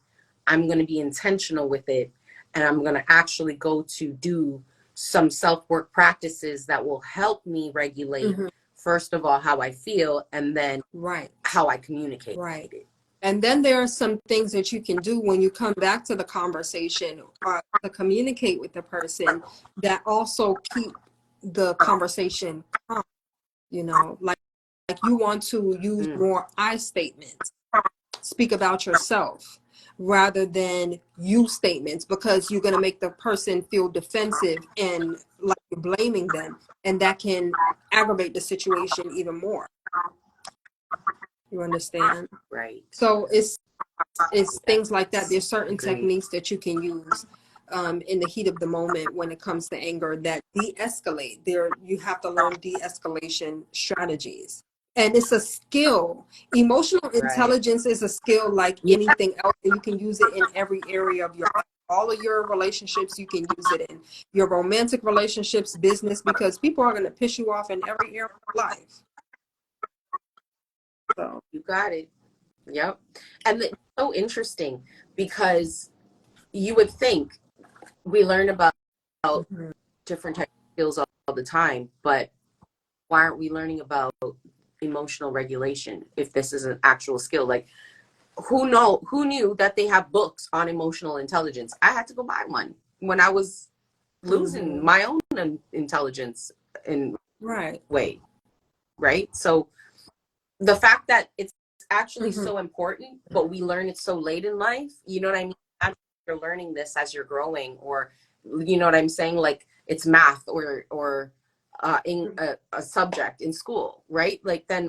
I'm going to be intentional with it. And I'm going to actually go to do some self-work practices that will help me regulate,
Mm-hmm.
first of all, how I feel, and then
Right.
how I communicate
Right.
it.
And then there are some things that you can do when you come back to the conversation, to communicate with the person, that also keep the conversation calm. Like you want to use
Mm,
more I statements, speak about yourself rather than you statements, because you're going to make the person feel defensive and like you're blaming them, and that can aggravate the situation even more. You understand?
right.
So it's things like that.
Yes.
There's certain
Agreed.
techniques that you can use in the heat of the moment when it comes to anger, that de-escalate. There, you have to learn de-escalation strategies, and it's a skill. Emotional
Right.
intelligence is a skill like
Yeah.
anything else, and you can use it in every area of your life. All of your relationships, you can use it in your romantic relationships, business, because people are going to piss you off in every area of life. So.
You got it. Yep. And it's so interesting because you would think we learn about
Mhm.
different types of skills all the time, but why aren't we learning about emotional regulation if this is an actual skill? Like, who knew that they have books on emotional intelligence? I had to go buy one when I was losing
Mhm.
my own intelligence in
Right.
way, right? So the fact that it's actually
Mhm.
so important, but we learn it so late in life, you know what I mean? You're learning this as you're growing, or you know what I'm saying? Like, it's math or in a subject in school, right? Like, then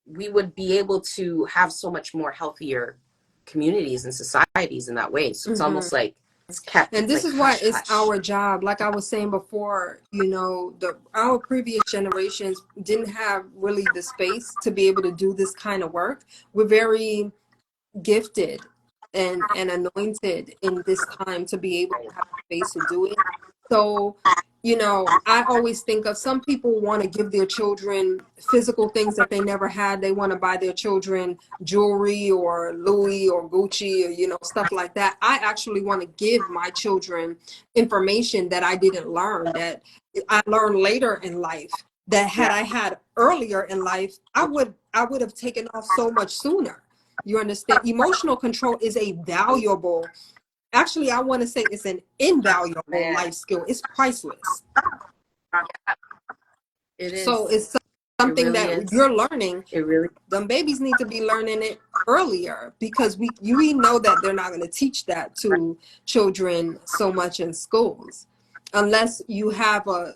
we would be able to have so much more healthier communities and societies in that way. So it's
Mhm.
almost like it's kept,
And
it's
this
like
is why
hush
it's
hush.
our job. Like I was saying before, our previous generations didn't have really the space to be able to do this kind of work. We're very gifted and anointed in this time to be able to have space to do it. So, I always think of, some people want to give their children physical things that they never had. They want to buy their children jewelry or Louis or Gucci or, stuff like that. I actually want to give my children information that I didn't learn, that I learned later in life, that had
Yeah.
I had earlier in life, I would have taken off so much sooner. You understand? Emotional control is a valuable, actually, I want to say it's an invaluable
Man,
life skill. It's priceless.
it
So
is.
it's
It
something
really
that
is.
you're learning.
It really.
Them babies need to be learning it earlier, because we know that they're not going to teach that to children so much in schools, unless you have a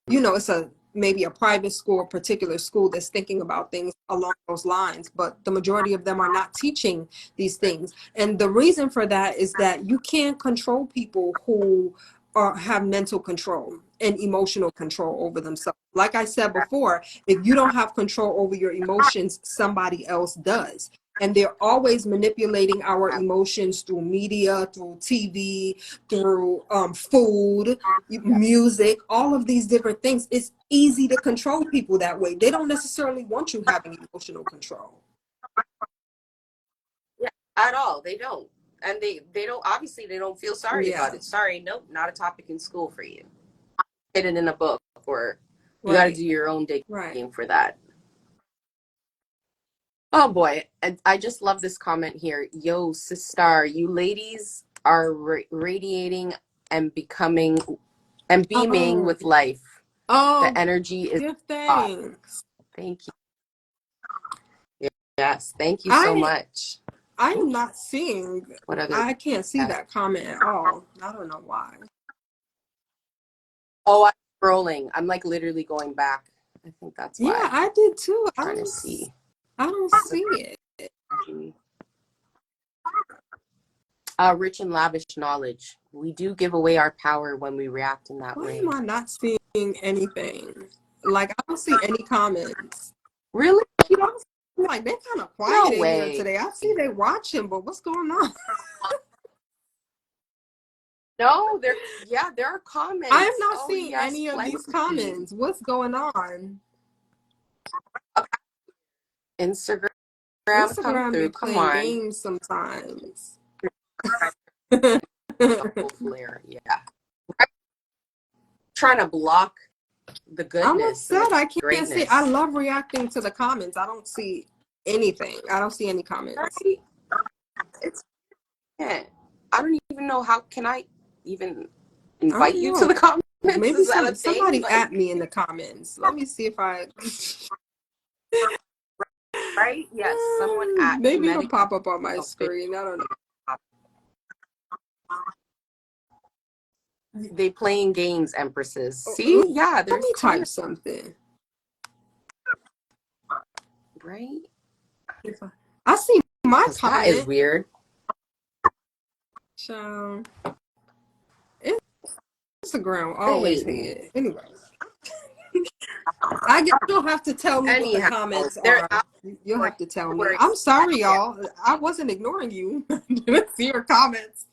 it's a maybe a private school, a particular school that's thinking about things along those lines, but the majority of them are not teaching these things. And the reason for that is that you can't control people who have mental control and emotional control over themselves. Like I said before, if you don't have control over your emotions, somebody else does. And they're always manipulating our emotions through media, through TV, through food, music, all of these different things. It's easy to control people that way. They don't necessarily want you having emotional control.
Yeah, at all. They don't. And they don't, obviously they don't feel sorry about
Yeah,
it. Sorry, nope, not a topic in school for you. Hidden in a book, or you got to
right,
do your own
right.
digging for that. Oh boy, I just love this comment here. Yo, sister, you ladies are radiating and becoming and beaming
Oh,
with life. The
oh,
energy is
give
hot.
thanks.
Thank you. Yes, thank you so
I
much.
I
Ooh,
am not seeing.
what other?
I can't see
Yes.
that comment at all. I don't know why.
Oh, I'm scrolling. I'm like literally going back. I think that's
Yeah,
why.
I did too.
Trying to see.
I don't see it.
Rich and lavish knowledge. We do give away our power when we react in that
Why
way.
am I not seeing anything? Like I don't see any comments.
Really?
You know, I'm like they're kind of quiet
No
in here
way.
today. I see they watching, but what's going on?
No, there are
I am
comments.
not
Oh
seeing
yes,
any of these
plenty.
comments. What's going on?
Instagram, come
Instagram be
through. Come
playing
on.
games sometimes.
Double flare. Yeah. Trying to block the
I'm
goodness and the
upset. I can't see. I
greatness.
love reacting to the comments. I don't see anything. I don't see any comments.
Right? It's yeah. I don't even know how can I even
I
invite
don't
you to
know.
the comments?
Maybe
Is that a thing?
somebody at
Like,
me in the comments. Let me see if I
right? Yes, someone at
maybe it'll
Kemetic
pop up on my
Wellness.
screen. I don't know.
They playing games, empresses.
Oh,
See? Yeah,
let
there's
me type
comment,
something.
right?
I see my
Because that is
comment.
weird.
So Instagram
They
always
hate
hate
me.
it. Anyway, I guess you'll have to tell me what the
Anyhow,
comments
they're
are.
out
You'll
for
have to tell me.
for
I'm sorry,
yeah.
y'all. I wasn't ignoring you. I didn't see your comments.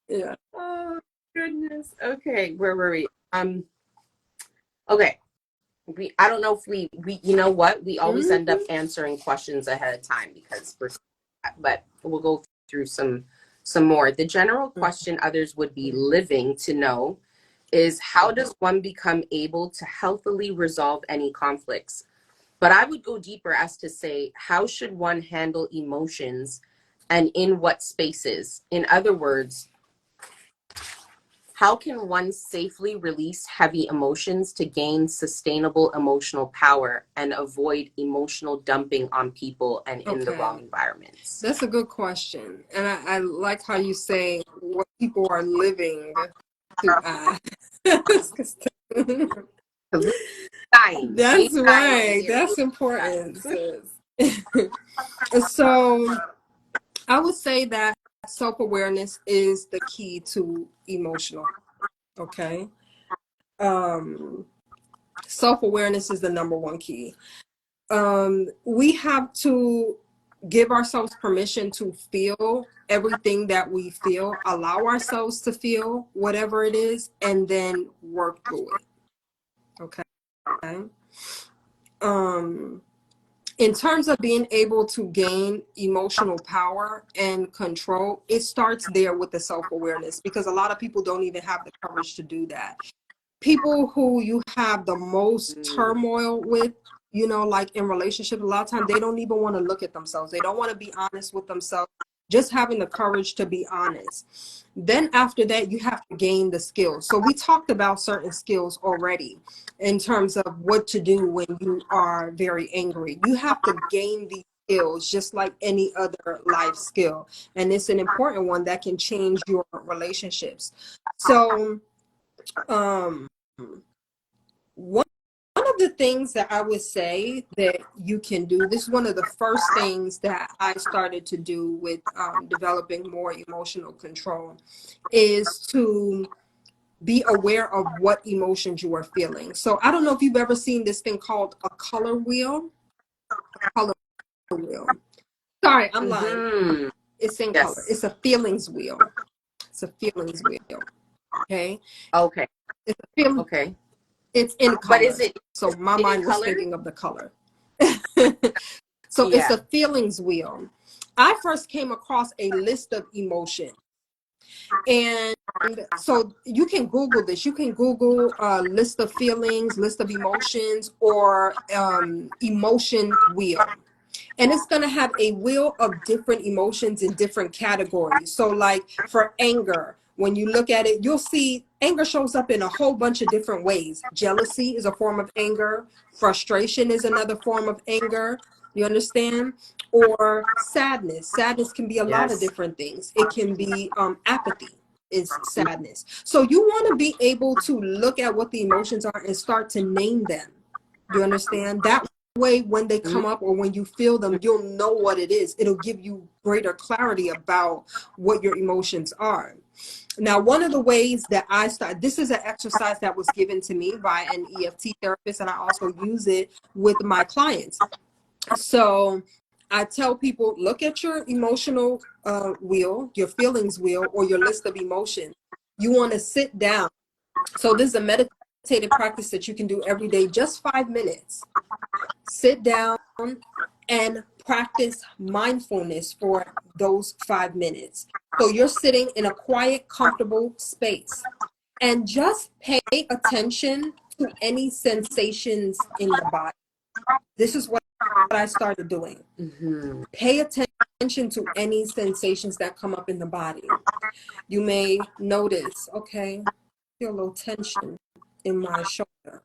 Yeah.
Oh goodness. Okay, where were we? Okay. I don't know if we you know what? We always end up
Mhm.
answering questions ahead of time because we're but we'll go through some more. The general question others would be living to know is how does one become able to healthily resolve any conflicts? But I would go deeper as to say, how should one handle emotions and in what spaces? In other words, how can one safely release heavy emotions to gain sustainable emotional power and avoid emotional dumping on people and in the
Okay.
wrong environments?
That's a good question. And I like how you say what people are living to ask.
Dying. They
That's
dying to
right.
hear
That's
you.
important, sis. So I would say that self-awareness is the key to emotional. Okay. Um, self-awareness is the number one key. We have to give ourselves permission to feel everything that we feel, allow ourselves to feel whatever it is, and then work through it. Okay. Um, in terms of being able to gain emotional power and control, it starts there with the self-awareness because a lot of people don't even have the courage to do that. People who you have the most
Mm,
turmoil with, you know, like in relationships, a lot of times they don't even want to look at themselves. They don't want to be honest with themselves. Just having the courage to be honest. Then after that, you have to gain the skills. So we talked about certain skills already in terms of what to do when you are very angry. You have to gain these skills just like any other life skill. And it's an important one that can change your relationships. So Um, one of the things that I would say that you can do, this is one of the first things that I started to do with developing more emotional control, is to be aware of what emotions you are feeling. So I don't know if you've ever seen this thing called a color wheel. Color wheel. Sorry, I'm lying.
Mm-hmm.
It's in color.
Yes.
It's a feelings wheel. It's a feelings wheel. Okay.
Okay.
It's a feeling.
Okay.
It's in
But is
color.
it
So my
in
mind was
color?
thinking of the color. So it's
Yeah.
a feelings wheel. I first came across a list of emotions. And so you can Google this. You can Google list of feelings, list of emotions, or emotion wheel. And it's going to have a wheel of different emotions in different categories. So like for anger, when you look at it, you'll see anger shows up in a whole bunch of different ways. Jealousy is a form of anger. Frustration is another form of anger. You understand? Or sadness. Sadness can be a lot of
Yes.
different things. It can be apathy is sadness. So you want to be able to look at what the emotions are and start to name them. You understand? That way, when they come up or when you feel them, you'll know what it is. It'll give you greater clarity about what your emotions are. Now, one of the ways that I start, this is an exercise that was given to me by an EFT therapist, and I also use it with my clients. So I tell people, look at your emotional wheel, your feelings wheel, or your list of emotions. You want to sit down. So this is a meditative practice that you can do every day, just 5 minutes. Sit down and practice mindfulness for those 5 minutes. So you're sitting in a quiet, comfortable space and just pay attention to any sensations in the body. This is what I started doing.
Mm-hmm.
Pay attention to any sensations that come up in the body. You may notice, okay, I feel a little tension in my shoulder.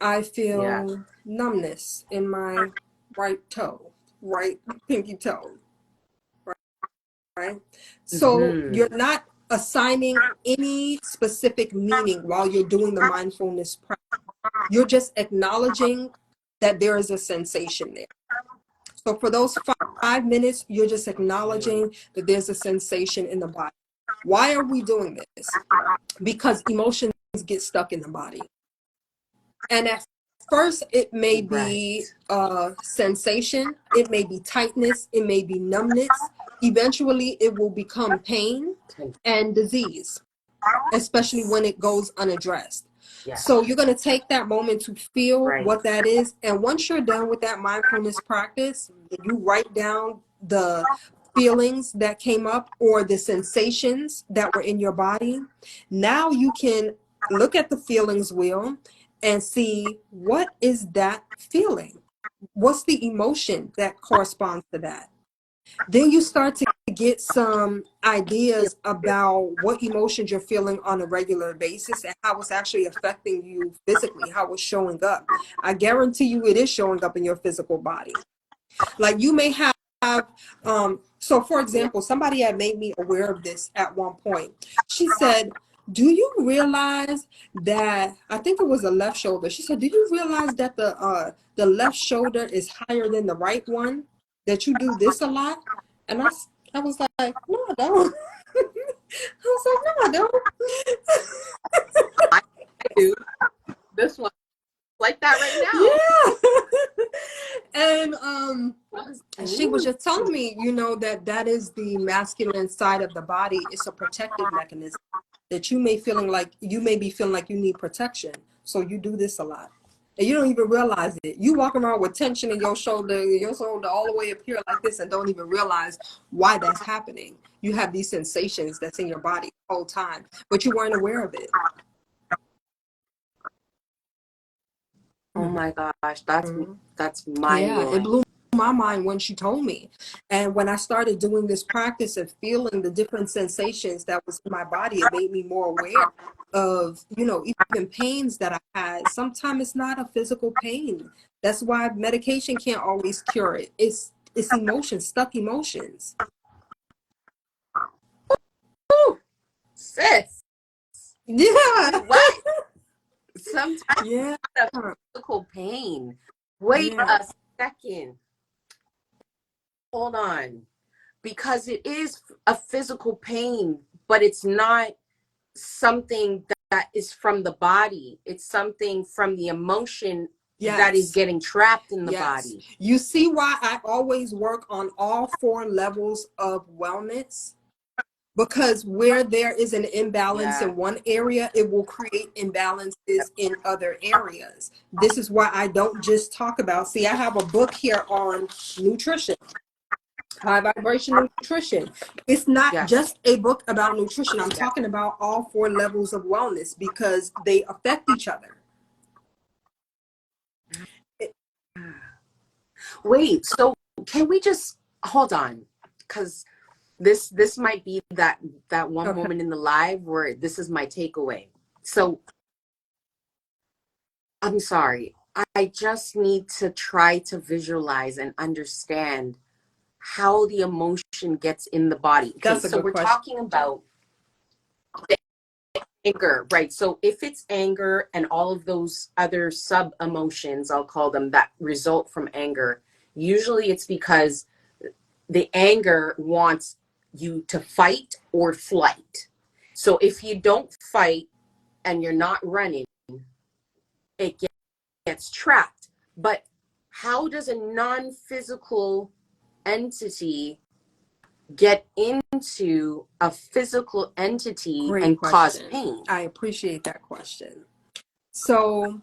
I
Yeah.
feel numbness in my right toe, right pinky toe, right? So
Mm-hmm.
you're not assigning any specific meaning while you're doing the mindfulness practice. You're just acknowledging that there is a sensation there. So for those 5 minutes, you're just acknowledging that there's a sensation in the body. Why are we doing this? Because emotions get stuck in the body. And at first, it may
Right.
be sensation, it may be tightness, it may be numbness. Eventually, it will become pain and disease, especially
Yes.
when it goes unaddressed.
Yeah.
So you're going to take that moment to feel
Right.
what that is. And once you're done with that mindfulness practice, you write down the feelings that came up or the sensations that were in your body. Now you can look at the feelings wheel and see, what is that feeling? What's the emotion that corresponds to that? Then you start to get some ideas about what emotions you're feeling on a regular basis and how it's actually affecting you physically, how it's showing up. I guarantee you it is showing up in your physical body. Like you may have, so for example, somebody had made me aware of this at one point. She said, do you realize that, I think it was the left shoulder. She said, do you realize that the left shoulder is higher than the right one? That you do this a lot? And I was like, no, I don't. I was like, no, I don't.
I do this one like that right now.
Yeah. And she was
Ooh.
just telling me, that is the masculine side of the body. It's a protective mechanism that you may be feeling like you need protection. So you do this a lot. And you don't even realize it. You walk around with tension in your shoulder all the way up here like this and don't even realize why that's happening. You have these sensations that's in your body the whole time, but you weren't aware of it.
Oh my gosh, that's mind
Yeah, it
blowing.
blew my mind when she told me. And when I started doing this practice of feeling the different sensations that was in my body, it made me more aware of, even pains that I had. Sometimes it's not a physical pain. That's why medication can't always cure it. It's emotions, stuck emotions.
Ooh, sis.
Yeah.
What? Sometimes
Yeah.
a physical pain. Wait
Yeah.
a second. Hold on. Because it is a physical pain, but it's not something that is from the body. It's something from the emotion that is
Yes.
getting trapped in the
Yes.
body.
You see why I always work on all 4 levels of wellness? Because where there is an imbalance
Yeah.
in one area, it will create imbalances in other areas. This is why I don't just talk about, see, I have a book here on nutrition, high vibration nutrition. It's not
Yes.
just a book about nutrition. I'm
Yeah.
talking about all 4 levels of wellness because they affect each other.
Wait, so can we just hold on? Because this might be that one
Okay.
moment in the live where this is my takeaway. So I'm sorry. I just need to try to visualize and understand how the emotion gets in the body. Okay,
That's a
so
good
we're
question.
talking about anger, right? So if it's anger and all of those other sub emotions, I'll call them, that result from anger, usually it's because the anger wants you to fight or flight. So if you don't fight and you're not running, it gets trapped. But how does a non-physical entity get into a physical entity
Great
and cause
question.
pain?
I appreciate that question. So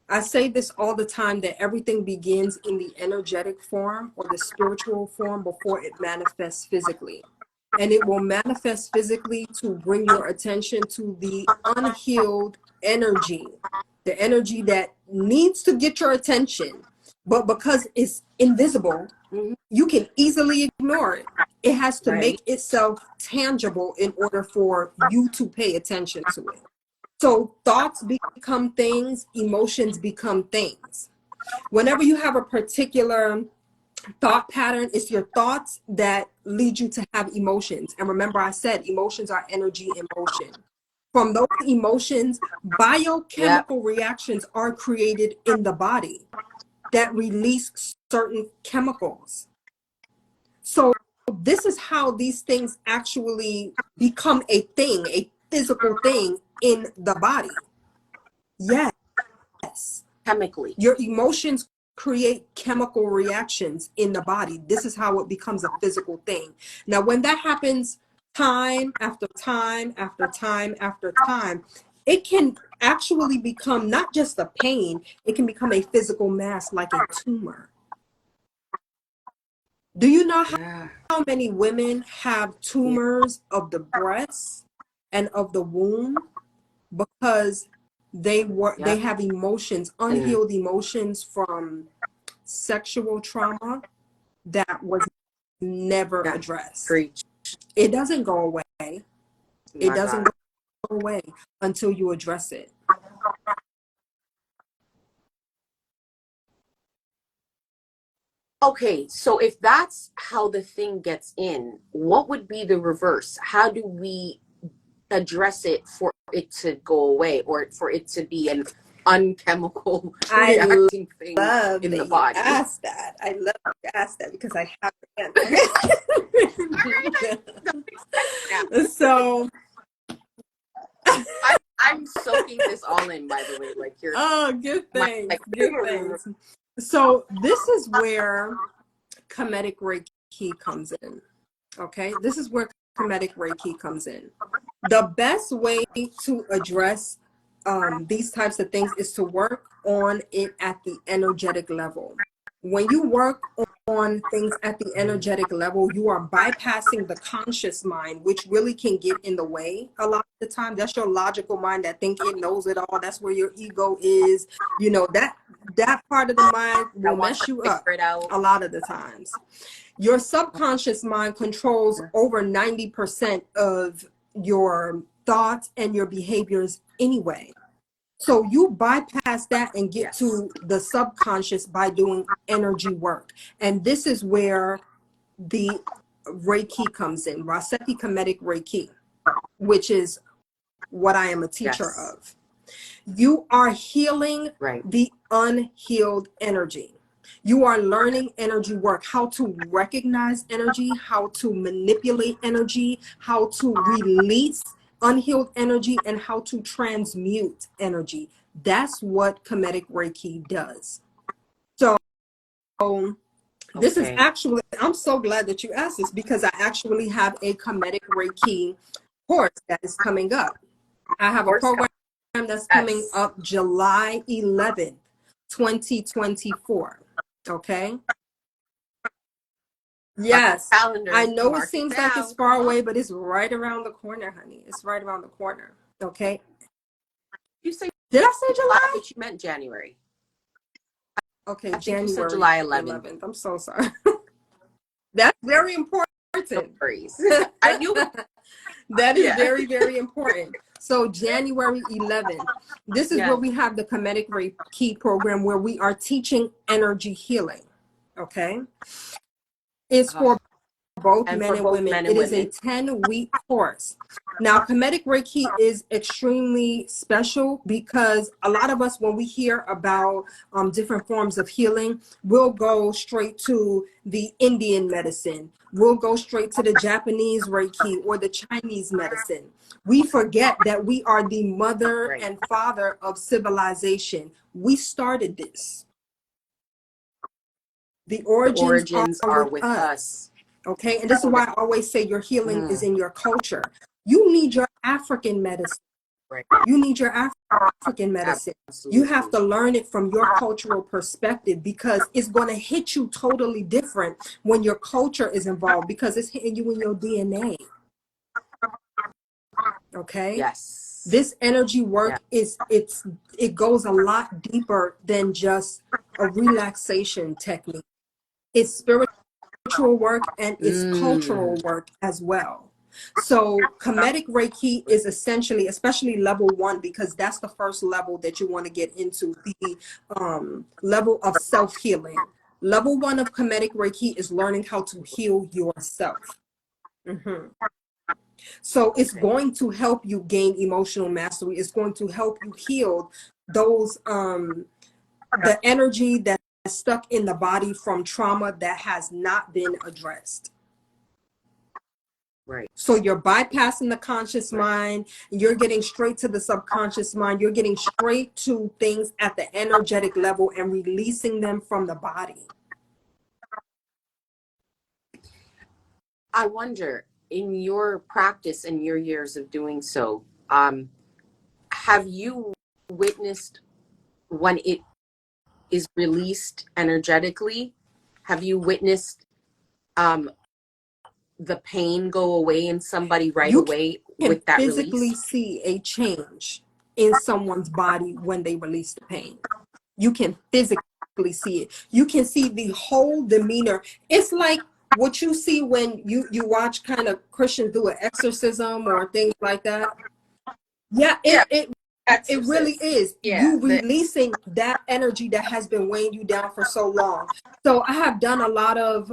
I say this all the time that everything begins in the energetic form or the spiritual form before it manifests physically. And it will manifest physically to bring your attention to the unhealed energy, the energy that needs to get your attention. But because it's invisible,
Mm-hmm.
you can easily ignore it. It has to
Right.
make itself tangible in order for you to pay attention to it. So thoughts become things, emotions become things. Whenever you have a particular thought pattern, it's your thoughts that lead you to have emotions. And remember, I said emotions are energy in motion. From those emotions,
Yeah.
biochemical reactions are created in the body that release certain chemicals. So this is how these things actually become a thing, a physical thing in the body. Yes.
Chemically.
Your emotions create chemical reactions in the body. This is how it becomes a physical thing. Now, when that happens time after time after time after time, it can actually become not just a pain, it can become a physical mass like a tumor. Do you know
Yeah.
how many women have
Yeah.
tumors of the breast and of the womb because they
Yep.
have emotions,
And
unhealed emotions from sexual trauma that was never
yeah.
addressed.
Preach.
It doesn't go away. It
My
doesn't
God.
go away until you address it.
Okay, so if that's how the thing gets in, what would be the reverse? How do we address it for it to go away or for it to be an unchemical
I
reacting thing
love
in the
that you
body?
asked that. I love that you asked that because I have
Now,
the answer. So,
I'm soaking this all in, by the way. Like you're
oh, good
my
things,
like
good things. So this is where Kemetic Reiki comes in. Okay, this is where Kemetic Reiki comes in. The best way to address these types of things is to work on it at the energetic level. When you work on things at the energetic level, you are bypassing the conscious mind, which really can get in the way a lot of the time. That's your logical mind that think it knows it all. That's where your ego is. You know, that part of the mind
I
will
want
mess
to
you
figure
up
it out.
a lot of the times. Your subconscious mind controls over 90% of your thoughts and your behaviors anyway. So you bypass that and get
Yes.
to the subconscious by doing energy work. And this is where the Reiki comes in, BaNAuset Kemetic Reiki, which is what I am a teacher
Yes.
of. You are healing
Right.
the unhealed energy. You are learning energy work, how to recognize energy, how to manipulate energy, how to release unhealed energy, and how to transmute energy. That's what Kemetic Reiki does. So this is
Okay.
actually, I'm so glad that you asked this, because I actually have a Kemetic Reiki course that is coming up. I have a
Course.
program that's coming
Yes.
up July 11th, 2024. Okay.
Mark your
Yes. I
calendars.
know it
Mark it
seems like it's
down.
far
Come on.
away, but it's right around the corner, honey. It's right around the corner. Okay.
You say
Did I say
July,
July?
but you meant January.
Okay,
I think you said
January
July 11th.
11th. I'm so sorry. That's very important.
No worries. I knew.
That is
Yeah.
very, very important. So January 11th, this is where
Yes.
we have the Kemetic Reiki program, where we are teaching energy healing. Okay. It's for both
And
men
for
and
both
women.
men and
It is a
women.
10-week course. Now, Kemetic Reiki is extremely special, because a lot of us, when we hear about different forms of healing, we'll go straight to the Indian medicine. We'll go straight to the Japanese Reiki or the Chinese medicine. We forget that we are the mother
Right.
and father of civilization. We started this. The
The
origins
origins
are
are
with
with
us.
us.
Okay. And this is why I always say your healing is
Mm,
in your culture. You need your African medicine.
right.
You need your African medicine. You have
Absolutely.
to learn it from your cultural perspective, because it's going to hit you totally different when your culture is involved, because it's hitting you in your DNA. Okay.
Yes.
This energy
Yeah.
work it goes a lot deeper than just a relaxation technique. It's spiritual work, and it's cultural
Mm,
work as well. So Kemetic Reiki is essentially, especially level 1, because that's the first level that you want to get into, the level of self-healing. Level 1 of Kemetic Reiki is learning how to heal yourself. Mhm. So it's
okay.
going to help you gain emotional mastery. It's going to help you heal those the energy that's stuck in the body from trauma that has not been addressed.
Right.
So you're bypassing the conscious
Right.
mind, you're getting straight to the subconscious mind, you're getting straight to things at the energetic level and releasing them from the body.
I wonder, in your practice and your years of doing so, have you witnessed when it is released energetically? Have you witnessed um, the pain go away in somebody right
You
away
can
with that
physically
release?
see a change in someone's body when they release the pain. You can physically see it. You can see the whole demeanor. It's like what you see when you watch kind of Christians do an exorcism or things like that. Yeah,
Yeah,
it really
exorcist.
is.
Yeah,
You releasing that energy that has been weighing you down for so long. So I have done a lot of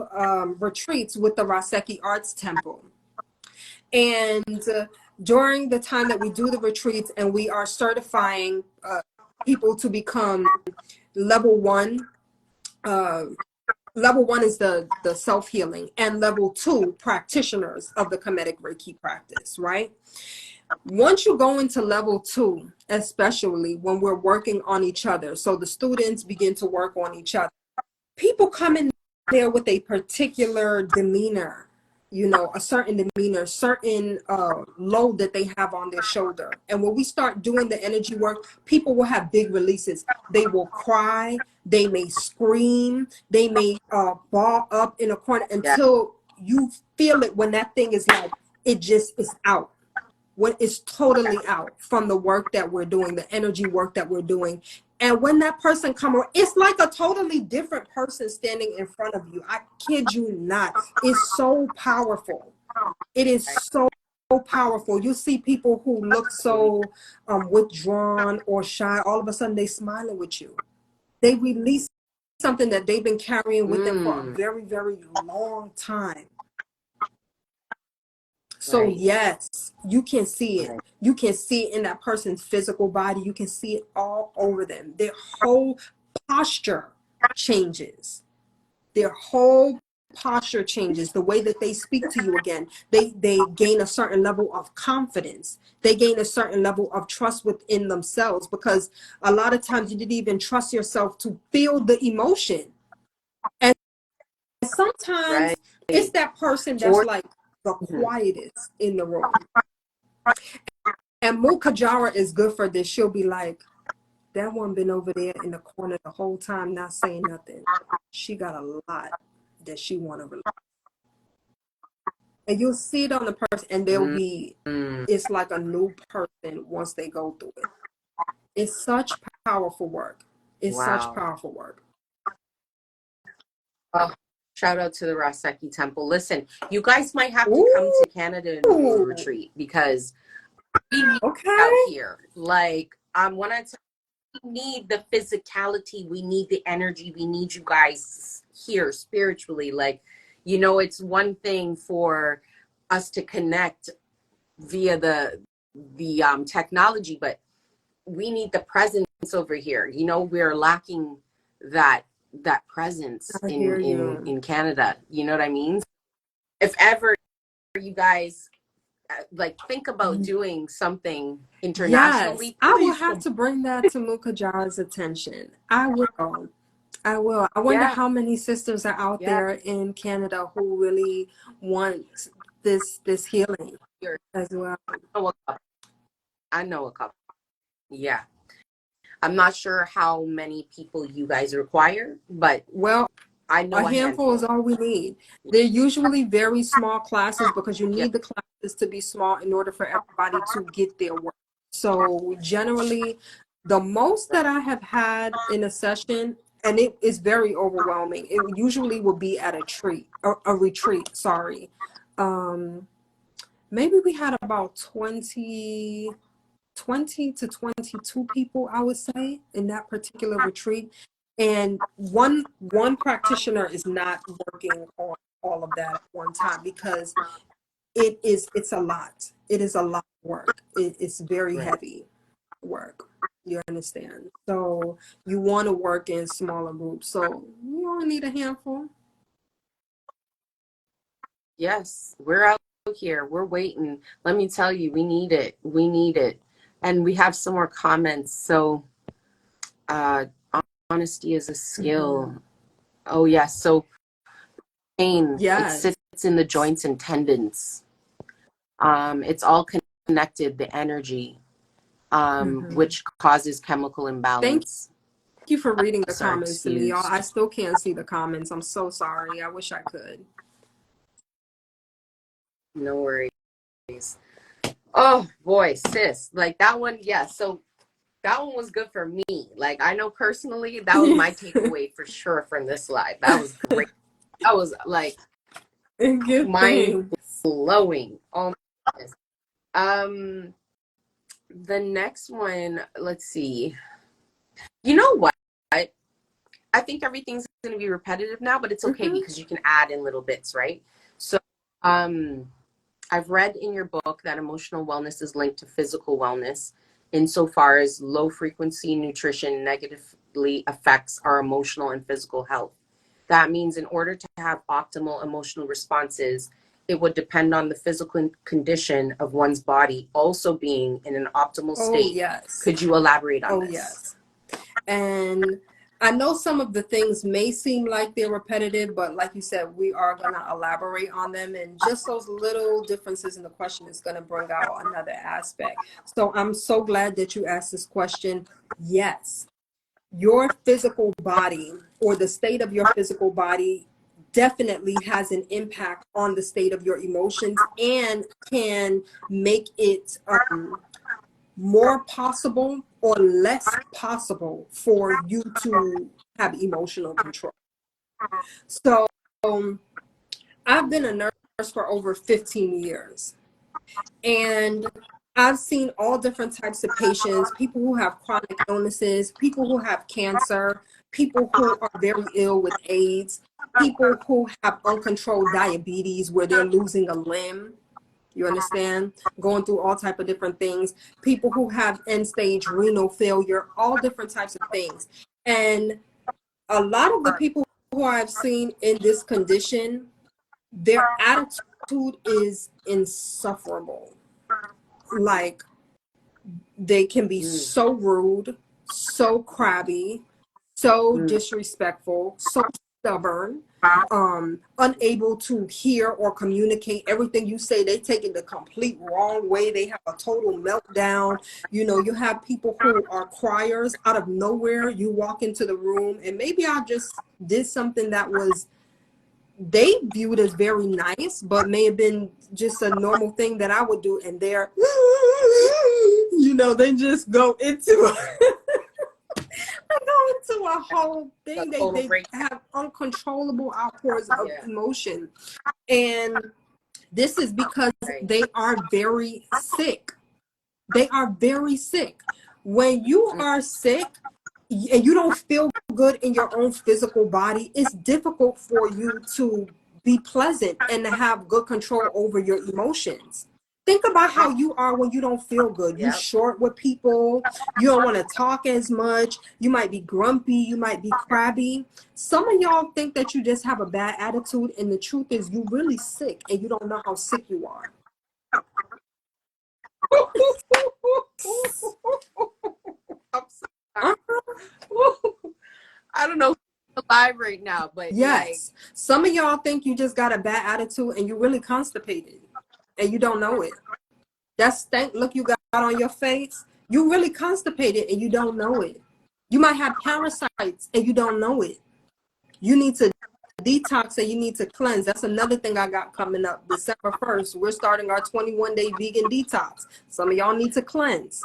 retreats with the Raseki Arts Temple. And during the time that we do the retreats and we are certifying people to become level 1, uh, level 1 is the self-healing, and level 2 practitioners of the Kemetic Reiki practice, right? Once you go into level 2, especially when we're working on each other, so the students begin to work on each other, people come in there with a particular demeanor, a certain demeanor, certain load that they have on their shoulder. And when we start doing the energy work, people will have big releases. They will cry, they may scream, they may ball up in a corner
yeah,
until you feel it, when that thing is like, it just is out, when it's totally out from the work that we're doing, the energy work that we're doing. And when that person comes around, it's like a totally different person standing in front of you. I kid you not. It's so powerful. It is so powerful. You see people who look
absolutely.
so withdrawn or shy, all of a sudden they smiling with you. They release something that they've been carrying with them for a
Mm,
very, very long time. So
Right.
yes, you can see it.
Right.
You can see it in that person's physical body. You can see it all over them. Their whole posture changes. Their whole posture changes. The way that they speak to you again, they gain a certain level of confidence. They gain a certain level of trust within themselves, because a lot of times you didn't even trust yourself to feel the emotion. And sometimes
Right.
it's that person that's
Or
like the
mhm.
quietest in the room. And Mukajara is good for this. She'll be like, that one been over there in the corner the whole time, not saying nothing. She got a lot that she want to release. And you'll see it on the person, and they'll be,
Mm.
it's like a new person once they go through it. It's such powerful work. It's such
Wow.
powerful work.
Oh, shout out to the Raseki Temple. Listen, you guys might have to come
Ooh,
to Canada and do a retreat, because we need out
okay.
here. Like, when I tell you, we need the physicality, we need the energy, we need you guys here spiritually. Like, it's one thing for us to connect via the technology, but we need the presence over here. We're lacking that presence
I
in
hear
in
you.
in Canada. You know what I mean? If ever you guys like think about doing something
Yes,
internationally,
I will
please
have
come.
to bring that to Mukajara's attention. I will. I will. I wonder
Yeah,
how many sisters are out
yeah.
there in Canada who really want this healing
Here,
as well.
I know a couple. I know a couple. Yeah, I'm not sure how many people you guys require, but
Well,
I
a
know a
handful is
handful.
all we need. They're usually very small classes, because you
Yeah,
need the classes to be small in order for everybody to get their work. So generally, the most that I have had in a session, and it is very overwhelming, it usually will be at a retreat, sorry. Um, Maybe we had about 20 to 22 people, I would say, in that particular retreat. And one practitioner is not working on all of that at one time, because it's a lot. It is a lot of work. It's very
right.
heavy work. You understand? So you want to work in smaller groups. So you only need a handful.
Yes, we're out here. We're waiting. Let me tell you, we need it. We need it. And we have some more comments. So, uh, honesty is a
Hmm.
skill. Oh, yes. So, pain, it
Yes.
sits in the joints and tendons. It's all connected, the energy,
Hmm.
which causes chemical
Thank
imbalance.
you for reading the
Are
comments to me, y'all. I
excused.
still can't see the comments. I'm so sorry. I wish I could.
No worries. Oh, boy, sis. Like that one, yeah. So, that one was good for me. Like, I know personally, that was my takeaway for sure from this live. That was great. That was like
Good
mind
thing.
blowing. Oh my goodness. Um, the next one, let's see. You know what? I think everything's going to be repetitive now, but it's okay
Hmm.
because you can add in little bits, right? So, um, I've read in your book that emotional wellness is linked to physical wellness insofar as low frequency nutrition negatively affects our emotional and physical health. That means in order to have optimal emotional responses, it would depend on the physical condition of one's body also being in an optimal
Oh,
state.
yes.
Could you elaborate on
Oh,
this?
yes. And I know some of the things may seem like they're repetitive, but like you said, we are going to elaborate on them. And just those little differences in the question is going to bring out another aspect. So I'm so glad that you asked this question. Yes, your physical body, or the state of your physical body, definitely has an impact on the state of your emotions, and can make it more possible or less possible for you to have emotional control. So I've been a nurse for over 15 years, and I've seen all different types of patients, people who have chronic illnesses, people who have cancer, people who are very ill with AIDS, people who have uncontrolled diabetes where they're losing a limb. You understand? Going through all type of different things. People who have end stage renal failure, all different types of things. And a lot of the people who I've seen in this condition, their attitude is insufferable. Like, they can be so rude, so crabby, so disrespectful, so stubborn, unable to hear or communicate everything you say. They take it the complete wrong way. They have a total meltdown. You know, you have people who are criers out of nowhere. You walk into the room and maybe I just did something that was they viewed as very nice, but may have been just a normal thing that I would do, and they're, you know, they just go into a whole thing. They have uncontrollable outpours of emotion, and this is because they are very sick. They are very sick. When you are sick and you don't feel good in your own physical body, it's difficult for you to be pleasant and to have good control over your emotions. Think about how you are when you don't feel good. You're short with people. You don't want to talk as much. You might be grumpy. You might be crabby. Some of y'all think that you just have a bad attitude, and the truth is you're really sick and you don't know how sick you are.
I'm sorry. I don't know who's alive right now, but
yes, some of y'all think you just got a bad attitude and you're really constipated and you don't know it. That stank look you got on your face, you really constipated and you don't know it. You might have parasites and you don't know it. You need to detox and you need to cleanse. That's another thing I got coming up. December 1st, we're starting our 21-day vegan detox. Some of y'all need to cleanse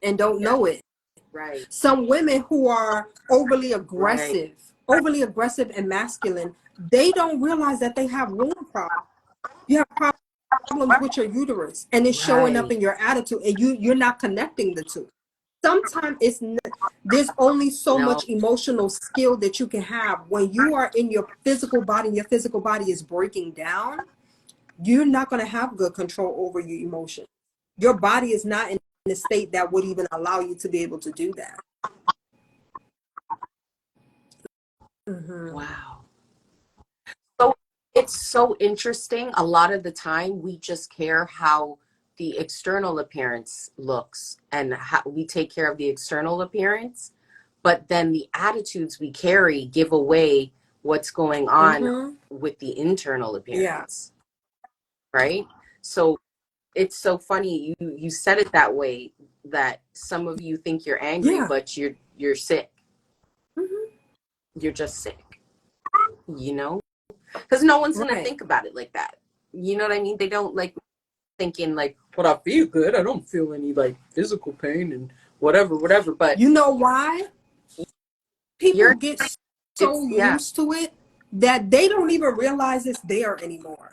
and don't know it.
Right.
Some women who are overly aggressive and masculine, they don't realize that they have womb problems. You have problems with your uterus, and it's showing up in your attitude, and you're not connecting the two. Sometimes there's only so much emotional skill that you can have when you are in your physical body and your physical body is breaking down. You're not going to have good control over your emotions. Your body is not in a state that would even allow you to be able to do that.
Wow. So it's so interesting. A lot of the time we just care how the external appearance looks and how we take care of the external appearance, but then the attitudes we carry give away what's going on with the internal appearance. Right? So it's so funny you said it that way, that some of you think you're angry, but you're sick. You're just sick, you know, because no one's gonna think about it like that. You know what I mean? They don't like thinking like, but I feel good, I don't feel any like physical pain and whatever. But
you know why? People get so used to it that they don't even realize it's there anymore.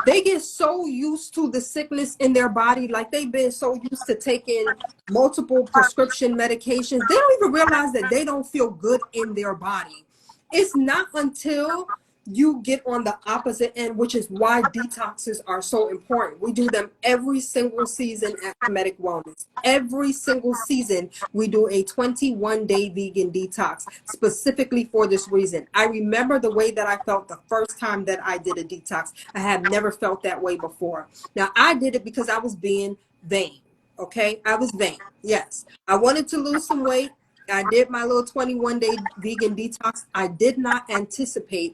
They get so used to the sickness in their body, like they've been so used to taking multiple prescription medications. They don't even realize that they don't feel good in their body. It's not until you get on the opposite end, which is why detoxes are so important. We do them every single season at Kemetic Wellness. Every single season, we do a 21-day vegan detox specifically for this reason. I remember the way that I felt the first time that I did a detox. I have never felt that way before. Now, I did it because I was being vain. Okay, I was vain. Yes, I wanted to lose some weight. I did my little 21-day vegan detox. I did not anticipate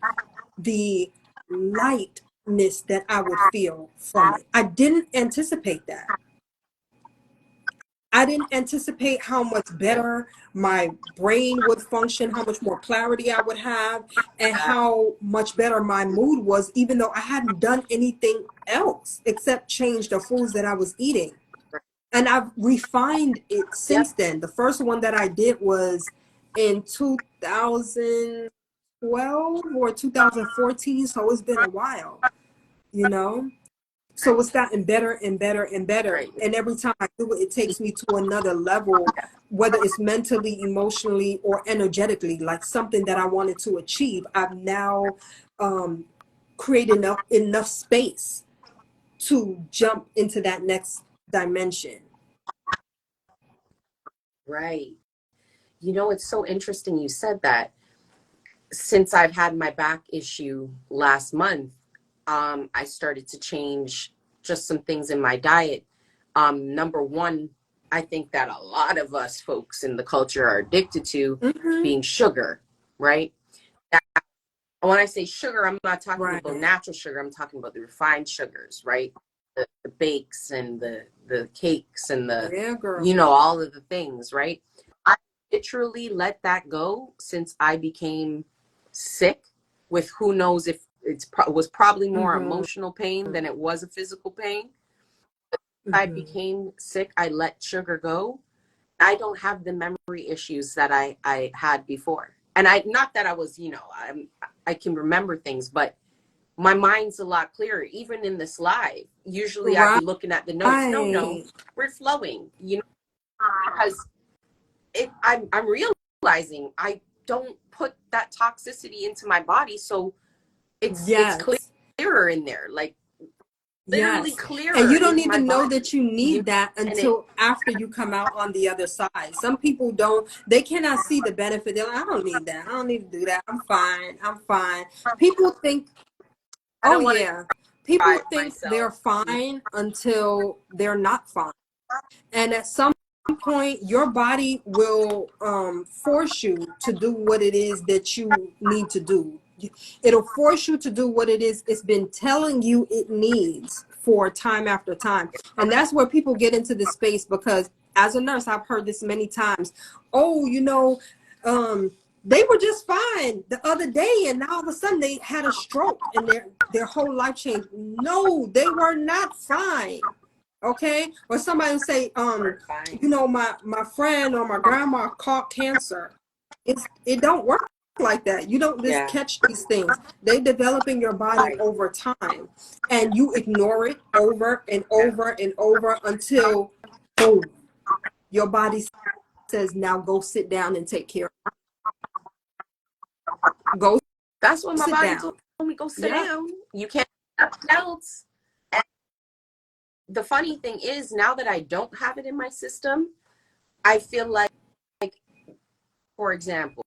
the lightness that I would feel from it. I didn't anticipate that. I didn't anticipate how much better my brain would function, how much more clarity I would have, and how much better my mood was, even though I hadn't done anything else except change the foods that I was eating. And I've refined it since then. The first one that I did was in 2012 or 2014, so it's been a while, you know? So it's gotten better and better and better. And every time I do it, it takes me to another level, whether it's mentally, emotionally, or energetically, like something that I wanted to achieve. I've now created enough space to jump into that next dimension.
Right. You know, it's so interesting you said that. Since I've had my back issue last month, I started to change just some things in my diet. Number one, I think that a lot of us folks in the culture are addicted to being sugar, right? When I say sugar, I'm not talking about natural sugar. I'm talking about the refined sugars, right? The bakes and the cakes and you know, all of the things, right? I literally let that go since I became sick with who knows if was probably more emotional pain than it was a physical pain. I became sick, I let sugar go. I don't have the memory issues that I had before. And not that I was, you know, I can remember things, but my mind's a lot clearer. Even in this live, usually I'd be looking at the notes. No, we're flowing, you know, because I'm realizing I don't put that toxicity into my body, so it's clearer in there, like literally clearer.
And you don't even know that you need that until after you come out on the other side. Some people don't, they cannot see the benefit. They're like, I don't need that. I don't need to do that. I'm fine. I'm fine. People think, people think they're fine until they're not fine. And at some point, your body will force you to do what it is that you need to do. It'll force you to do what it is it's been telling you it needs for time after time. And that's where people get into this space, because as a nurse, I've heard this many times. Oh, you know, they were just fine the other day, and now all of a sudden they had a stroke and their whole life changed. No, they were not fine. Okay. Or somebody will say, you know, my friend or my grandma caught cancer. It don't work like that. You don't just catch these things. They develop in your body over time, and you ignore it over and over and over until boom, your body says, now go sit down and take care of it. Go.
That's what my body told me. Go sit down. You can't do nothing else. And the funny thing is, now that I don't have it in my system, I feel like, for example,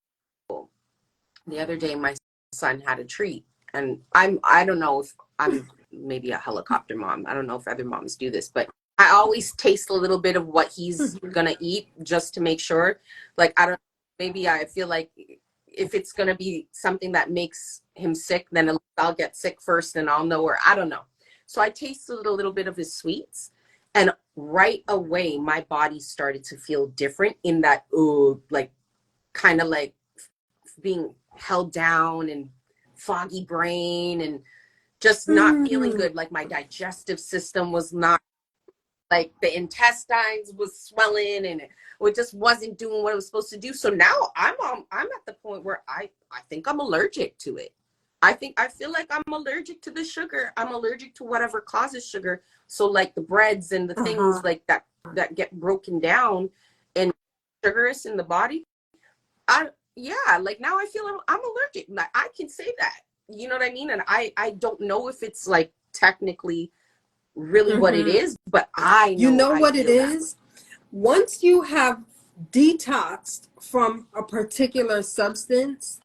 the other day my son had a treat, and I don't know if I'm maybe a helicopter mom. I don't know if other moms do this, but I always taste a little bit of what he's gonna eat just to make sure. Like, I don't, maybe I feel like if it's gonna be something that makes him sick, then I'll get sick first and I'll know, or I don't know. So I tasted a little bit of his sweets, and right away my body started to feel different in that, like kind of like being held down and foggy brain and just not feeling good. Like my digestive system was not, like the intestines was swelling, and it just wasn't doing what it was supposed to do. So now I'm at the point where I think I'm allergic to it. I feel like I'm allergic to the sugar. I'm allergic to whatever causes sugar. So like the breads and the things like that get broken down and sugars in the body. Like now I feel I'm allergic. Like I can say that. You know what I mean? And I don't know if it's like technically really what it is, but I know.
You know what it is? Once you have detoxed from a particular substance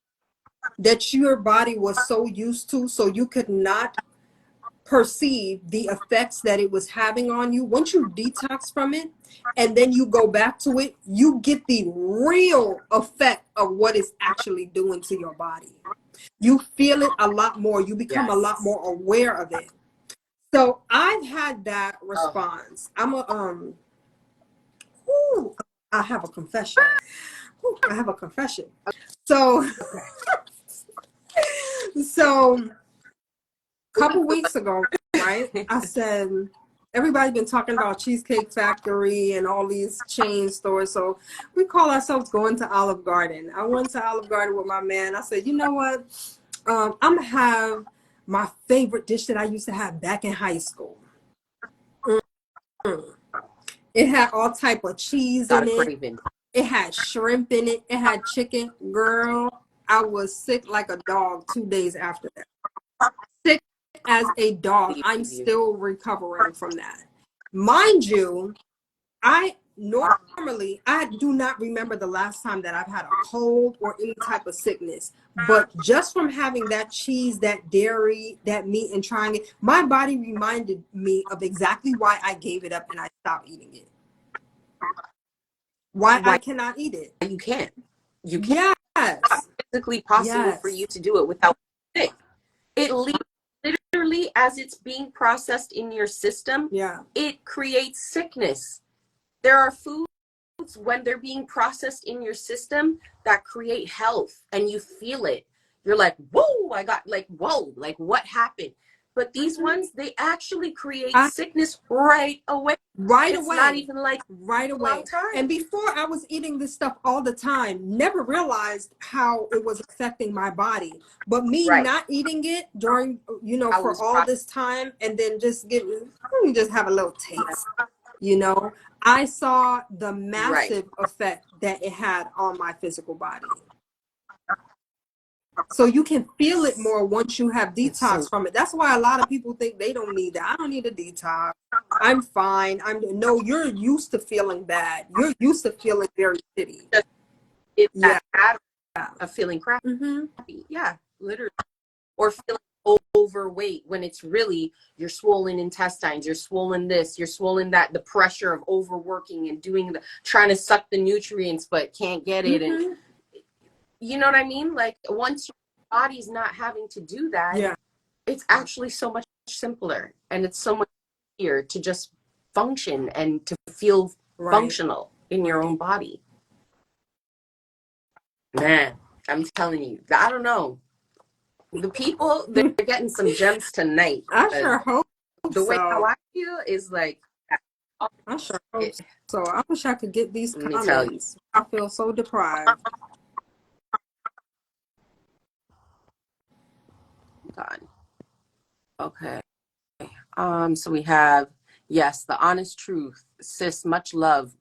that your body was so used to, so you could not perceive the effects that it was having on you, once you detox from it and then you go back to it, you get the real effect of what it's actually doing to your body. You feel it a lot more. You become a lot more aware of it. So I've had that response. I have a confession. I have a confession. So, a couple weeks ago, right? I said, everybody's been talking about Cheesecake Factory and all these chain stores. So we call ourselves going to Olive Garden. I went to Olive Garden with my man. I said, you know what? I'm going to have my favorite dish that I used to have back in high school. It had all type of cheese in it. It had shrimp in it. It had chicken. Girl, I was sick like a dog 2 days after that. Sick as a dog,
believe
I'm
you.
still recovering from that. Mind you, I normally, I do not remember the last time that I've had a cold or any type of sickness. But just from having that cheese, that dairy, that meat, and trying it, my body reminded me of exactly why I gave it up and I stopped eating it. Why I
Why
cannot eat it.
you can't. You can't. It's not
Yes.
physically possible for
Yes.
you to do it without sick. It literally, as it's being processed in your system,
Yeah.
it creates sickness. There are foods when they're being processed in your system that create health and you feel it. You're like, whoa, I got like, whoa, like what happened? But these ones, they actually create
I,
sickness right away.
right
It's not
away.
even like
Right
a long
away. And
time.
before I was eating this stuff all the time, never realized how it was affecting my body. But me
Right.
not eating it during,
I
for
was
all this time and then just let me just have a little taste, I saw the
right.
massive effect that it had on my physical body. So you can feel it more once you have
It's
detox
so
from it. That's why a lot of people think they don't need that. I don't need a detox. I'm fine. No, you're used to feeling bad. You're used to feeling very shitty.
just it's
Yeah.
that habit of feeling crappy.
Mm-hmm.
Yeah, literally. Or feeling overweight when it's really you're swollen intestines, you're swollen this, you're swollen that, the pressure of overworking and trying to suck the nutrients but can't get it. And
Mm-hmm.
you know what I mean? Like once your body's not having to do that,
Yeah.
it's actually so much simpler and it's so much easier to just function and to feel
Right.
functional in your own body. Man, I'm telling you, I don't know. The people, they're getting some gems tonight.
I sure hope
The way how
so.
I feel is like,
I sure hope
it,
so. I wish I could get these
let me tell you.
comments. I feel so deprived.
God. Okay. So we have, yes, the honest truth. Sis, much love.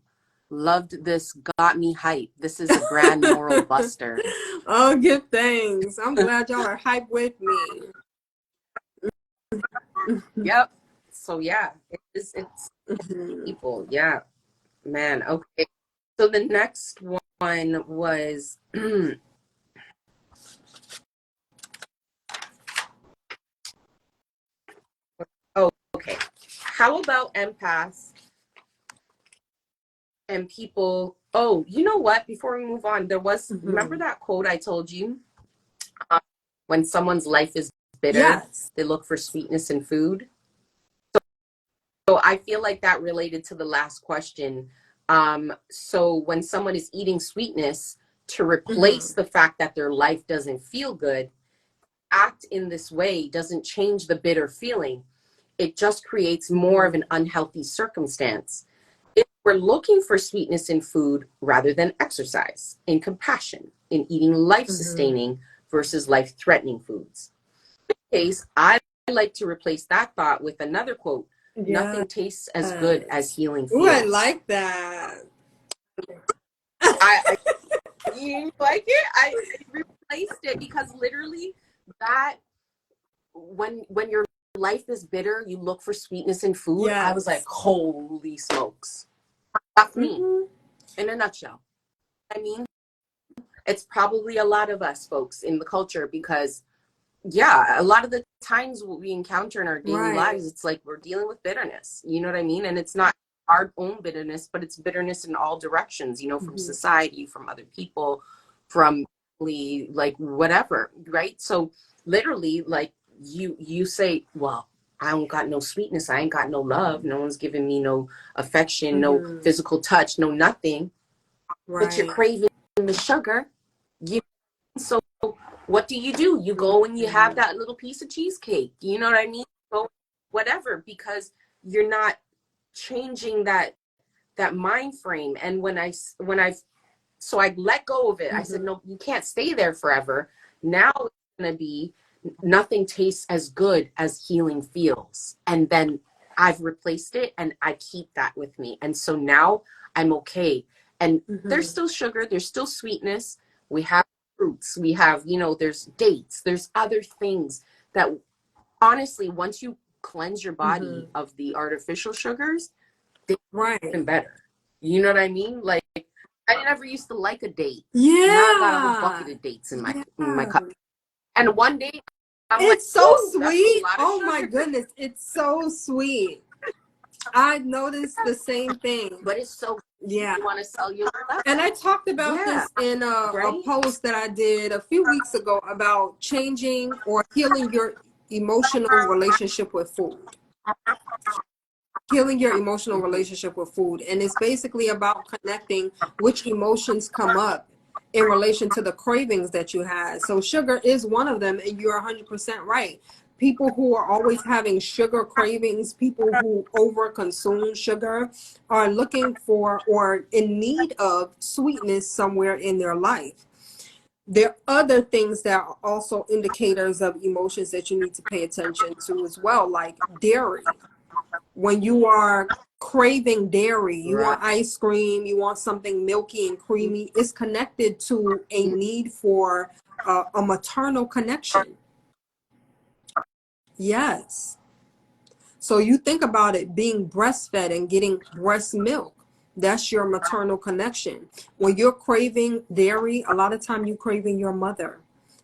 Loved this, got me hype. This is a grand moral buster.
Oh, give thanks. I'm glad y'all are hype with me.
Yep. So yeah, it's
Mhm.
people. Yeah. Man. Okay. So the next one was oh, okay. How about empaths and people? Oh, you know what? Before we move on, remember
Mhm.
that quote I told you? Um, when someone's life is bitter,
Yes.
they look for sweetness in food. So I feel like that related to the last question. So when someone is eating sweetness to replace
Mhm.
the fact that their life doesn't feel good, act in this way doesn't change the bitter feeling. It just creates more of
Mhm.
an unhealthy circumstance. If we're looking for sweetness in food rather than exercise, in compassion, in eating life
Mhm.
sustaining versus life threatening foods. In this case, I like to replace that thought with another quote:
Yes.
nothing tastes as good as healing
Ooh, I
feels.
like that.
I you like it? I replaced it because literally that when your life is bitter, you look for sweetness in food. I was like,
Yes.
holy smokes. That's me
Mhm.
in a nutshell. I mean, it's probably a lot of us folks in the culture because yeah, a lot of the times what we encounter in our daily
Right.
lives, it's like we're dealing with bitterness. You know what I mean? And it's not our own bitterness, but it's bitterness in all directions, from
Mhm.
society, from other people, from like whatever, right? So literally, like you say, well, I don't got no sweetness, I ain't got no love, no one's giving me no affection, no
Mhm.
physical touch, no nothing, but you're
Right.
craving the sugar. You so what do? You go and you have
Mhm.
that little piece of cheesecake. You know what I mean? Go whatever, because you're not changing that mind frame. And so I let go of it. I said,
Mhm.
no, you can't stay there forever. Now it's gonna be nothing tastes as good as healing feels. And then I've replaced it and I keep that with me. And so now I'm okay. And there's
Mhm.
still sugar, there's still sweetness. We have fruits, we have, there's dates, there's other things that honestly, once you cleanse your body
Mm-hmm.
of the artificial sugars, they're
Right.
even better. You know what I mean? Like, I never used to like a date. Now I got a whole bucket
Yeah.
of dates in my
Yeah.
cup. And one day I'm like,
It's so
ooh, that's a
sweet.
lot of
Oh my
sugar.
goodness. It's so sweet. I noticed the same thing.
But it's so
Yeah.
you want to sell your stuff.
And I talked about
Yeah,
this in a
right?
post that I did a few weeks ago about changing or healing your emotional relationship with food. Healing your emotional
Mm-hmm.
relationship with food. And it's basically about connecting which emotions come up in relation to the cravings that you had. So sugar is one of them, and you're 100% right. People who are always having sugar cravings, people who overconsume sugar, are looking for or in need of sweetness somewhere in their life. There are other things that are also indicators of emotions that you need to pay attention to as well, like dairy. When you are craving dairy, you
Right.
want ice cream, you want something milky and creamy, it's connected to a need for a maternal connection. Yes. So you think about it being breastfed and getting breast milk. That's your maternal connection. When you're craving dairy, a lot of time you craving your mother.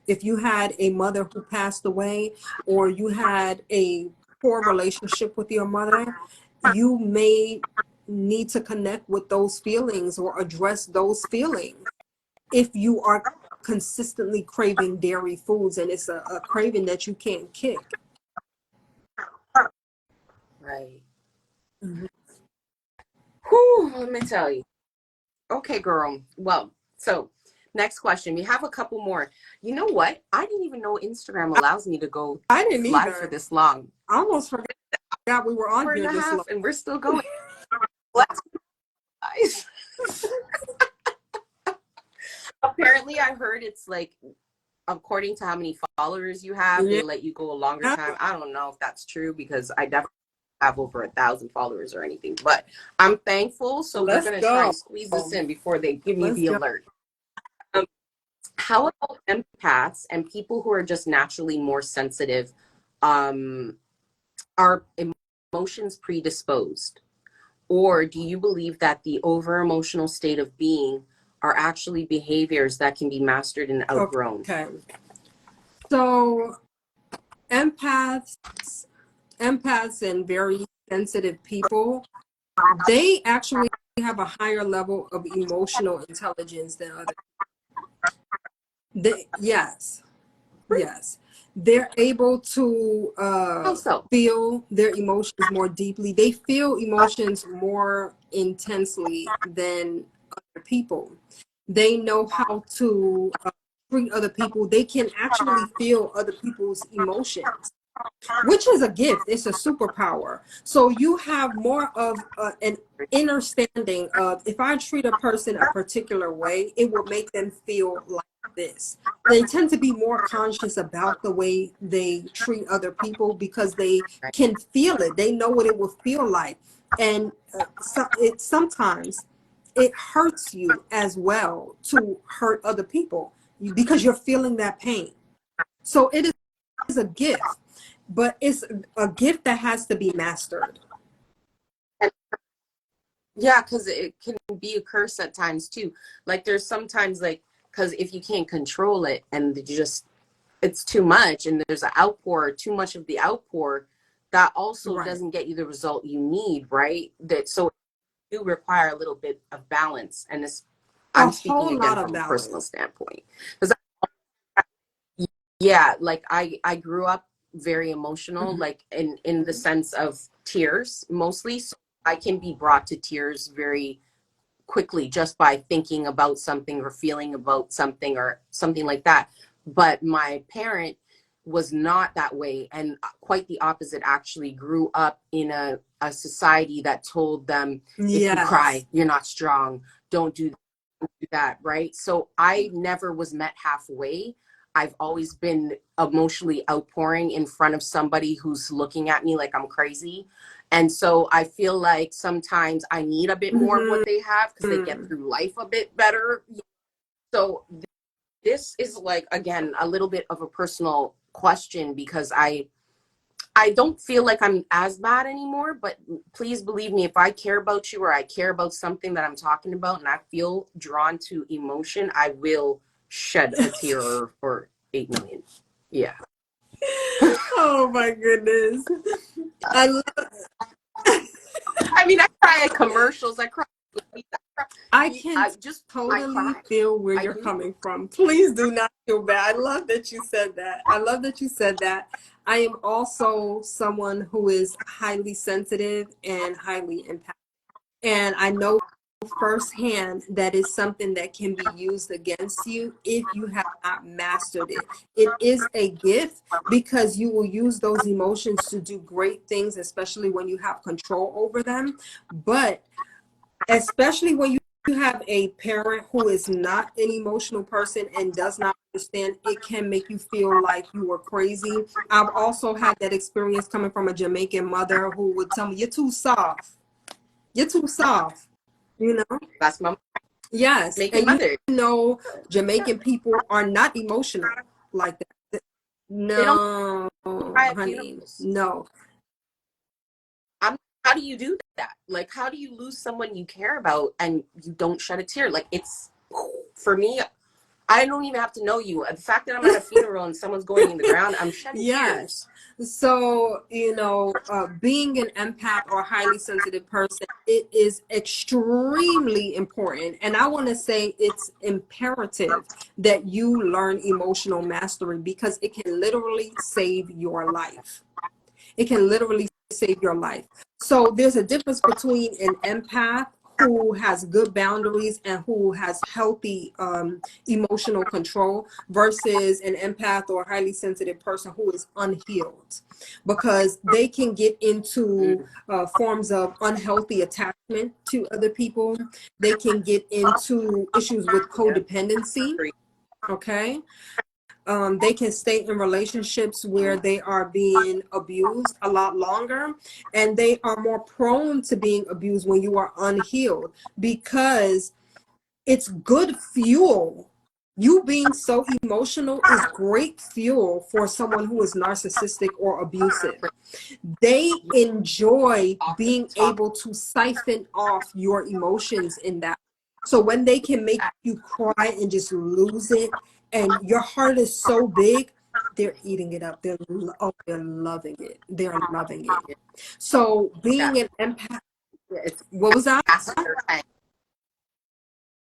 If you had a mother who passed away or you had a poor relationship with your mother, you may need to connect with those feelings or address those feelings if you are consistently craving dairy foods and it's a craving that you can't kick.
Right.
Mhm.
Whew, let me tell you. Okay, girl. Well, so next question. We have a couple more. You know what? I didn't even know Instagram allows me to go
I didn't
live for
either.
this long.
I almost forgot we were on
Hour and
here
a
this long.
half, and we're still going. Let's guys. Apparently, I heard it's like according to how many followers you have, they
Yeah.
let you go a longer time. I don't know if that's true because I definitely have over 1,000 followers or anything, but I'm thankful. So we're
Let's
gonna try
go.
and squeeze this in before they give me
Let's
the
go.
alert. Um, how about empaths and people who are just naturally more sensitive? Um, are emotions predisposed, or do you believe that the over emotional state of being are actually behaviors that can be mastered and outgrown?
Okay. So empaths, empaths and very sensitive people, they actually have a higher level of emotional intelligence than others. Yes, yes. They're able to
How so?
feel their emotions more deeply. They feel emotions more intensely than other people. They know how to treat other people. They can actually feel other people's emotions, which is a gift. It's a superpower. So you have more of an understanding of if I treat a person a particular way, it will make them feel like this. They tend to be more conscious about the way they treat other people because they
Right.
can feel it. They know what it will feel like. And sometimes it hurts you as well to hurt other people because you're feeling that pain. So it is a gift, but it's a gift that has to be mastered.
And yeah, because it can be a curse at times too. Like there's sometimes like because if you can't control it and you just it's too much and there's an outpour, too much of the outpour, that also
Right.
doesn't get you the result you need, right? That so you require a little bit of balance, and this
A
I'm speaking
whole
again
lot of
from a personal
balance.
standpoint because yeah, like I grew up very emotional,
Mhm.
like in the sense of tears mostly. So I can be brought to tears very quickly just by thinking about something or feeling about something or something like that. But my parent was not that way, and quite the opposite actually grew up in a society that told them if you
Yes.
cry you're not strong, don't do that, right? So I never was met halfway. I've always been emotionally outpouring in front of somebody who's looking at me like I'm crazy. And so I feel like sometimes I need a bit more of what they have because they get
Mhm.
through life a bit better. So this is like, again, a little bit of a personal question because I don't feel like I'm as bad anymore, but please believe me, if I care about you or I care about something that I'm talking about and I feel drawn to emotion, I will shed a tear or 8 million. Yeah.
Oh my goodness. I love,
I mean, I cry at commercials. I cry.
I can
I
totally
cry.
feel where
I
you're
do.
coming from. Please do not feel bad. I love that you said that. I love that you said that. I am also someone who is highly sensitive and highly empathic. And I know firsthand that is something that can be used against you if you have not mastered it. It is a gift because you will use those emotions to do great things, especially when you have control over them. But especially when you have a parent who is not an emotional person and does not understand, it can make you feel like you are crazy. I've also had that experience coming from a Jamaican mother who would tell me, "You're too soft. You're too soft." You know?
That's my
Yes.
Jamaican
And you
mother.
know,
Yeah.
Jamaican people are not emotional like that.
They don't
No,
cry at
honey.
funerals.
No.
How do you do that? Like, how do you lose someone you care about and you don't shed a tear? Like, it's, for me, I don't even have to know you. The fact that I'm at a funeral and someone's going in the ground, I'm shedding
Yes.
tears.
So, being an empath or highly sensitive person, it is extremely important. And I want to say it's imperative that you learn emotional mastery because it can literally save your life. It can literally save your life. So there's a difference between an empath who has good boundaries and who has healthy emotional control versus an empath or highly sensitive person who is unhealed, because they can get into
Mm,
forms of unhealthy attachment to other people. They can get into issues with
yeah.
codependency. Okay. They can stay in relationships where they are being abused a lot longer, and they are more prone to being abused when you are unhealed because it's good fuel. You being so emotional is great fuel for someone who is narcissistic or abusive. They enjoy being
Talk.
able to siphon off your emotions in that. So when they can make you cry and just lose it, and your heart is so big, they're eating it up. They're loving it. They're loving it. So
Yeah.
being an empath,
Yeah, it's
what was that?
gas in their tank.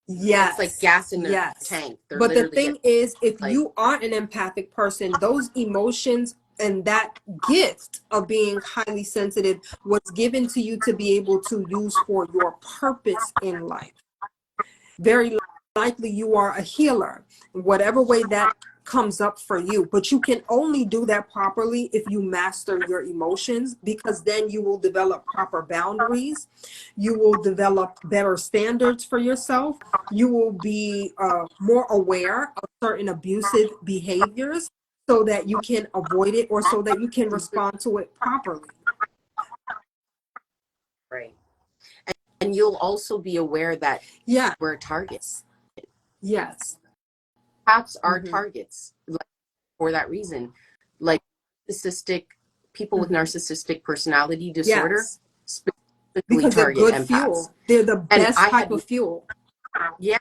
It's like
Yes,
gas in their
yes.
tank. They're
But the
literally
thing
getting
is, if
like,
you are an empathic person, those emotions and that gift of being highly sensitive was given to you to be able to use for your purpose in life. Very likely you are a healer, whatever way that comes up for you. But you can only do that properly if you master your emotions, because then you will develop proper boundaries. You will develop better standards for yourself. You will be more aware of certain abusive behaviors so that you can avoid it or so that you can respond to it properly.
right. And you'll also be aware that
Yes,
we're a target.
yes.
Cats are
Hmm.
targets, like, for that reason. Like, narcissistic people with
Hmm.
narcissistic personality disorder
Yes,
specifically
because they're
target
good
empaths.
fuel. They're the
And
best
I
type
had,
of fuel.
yeah,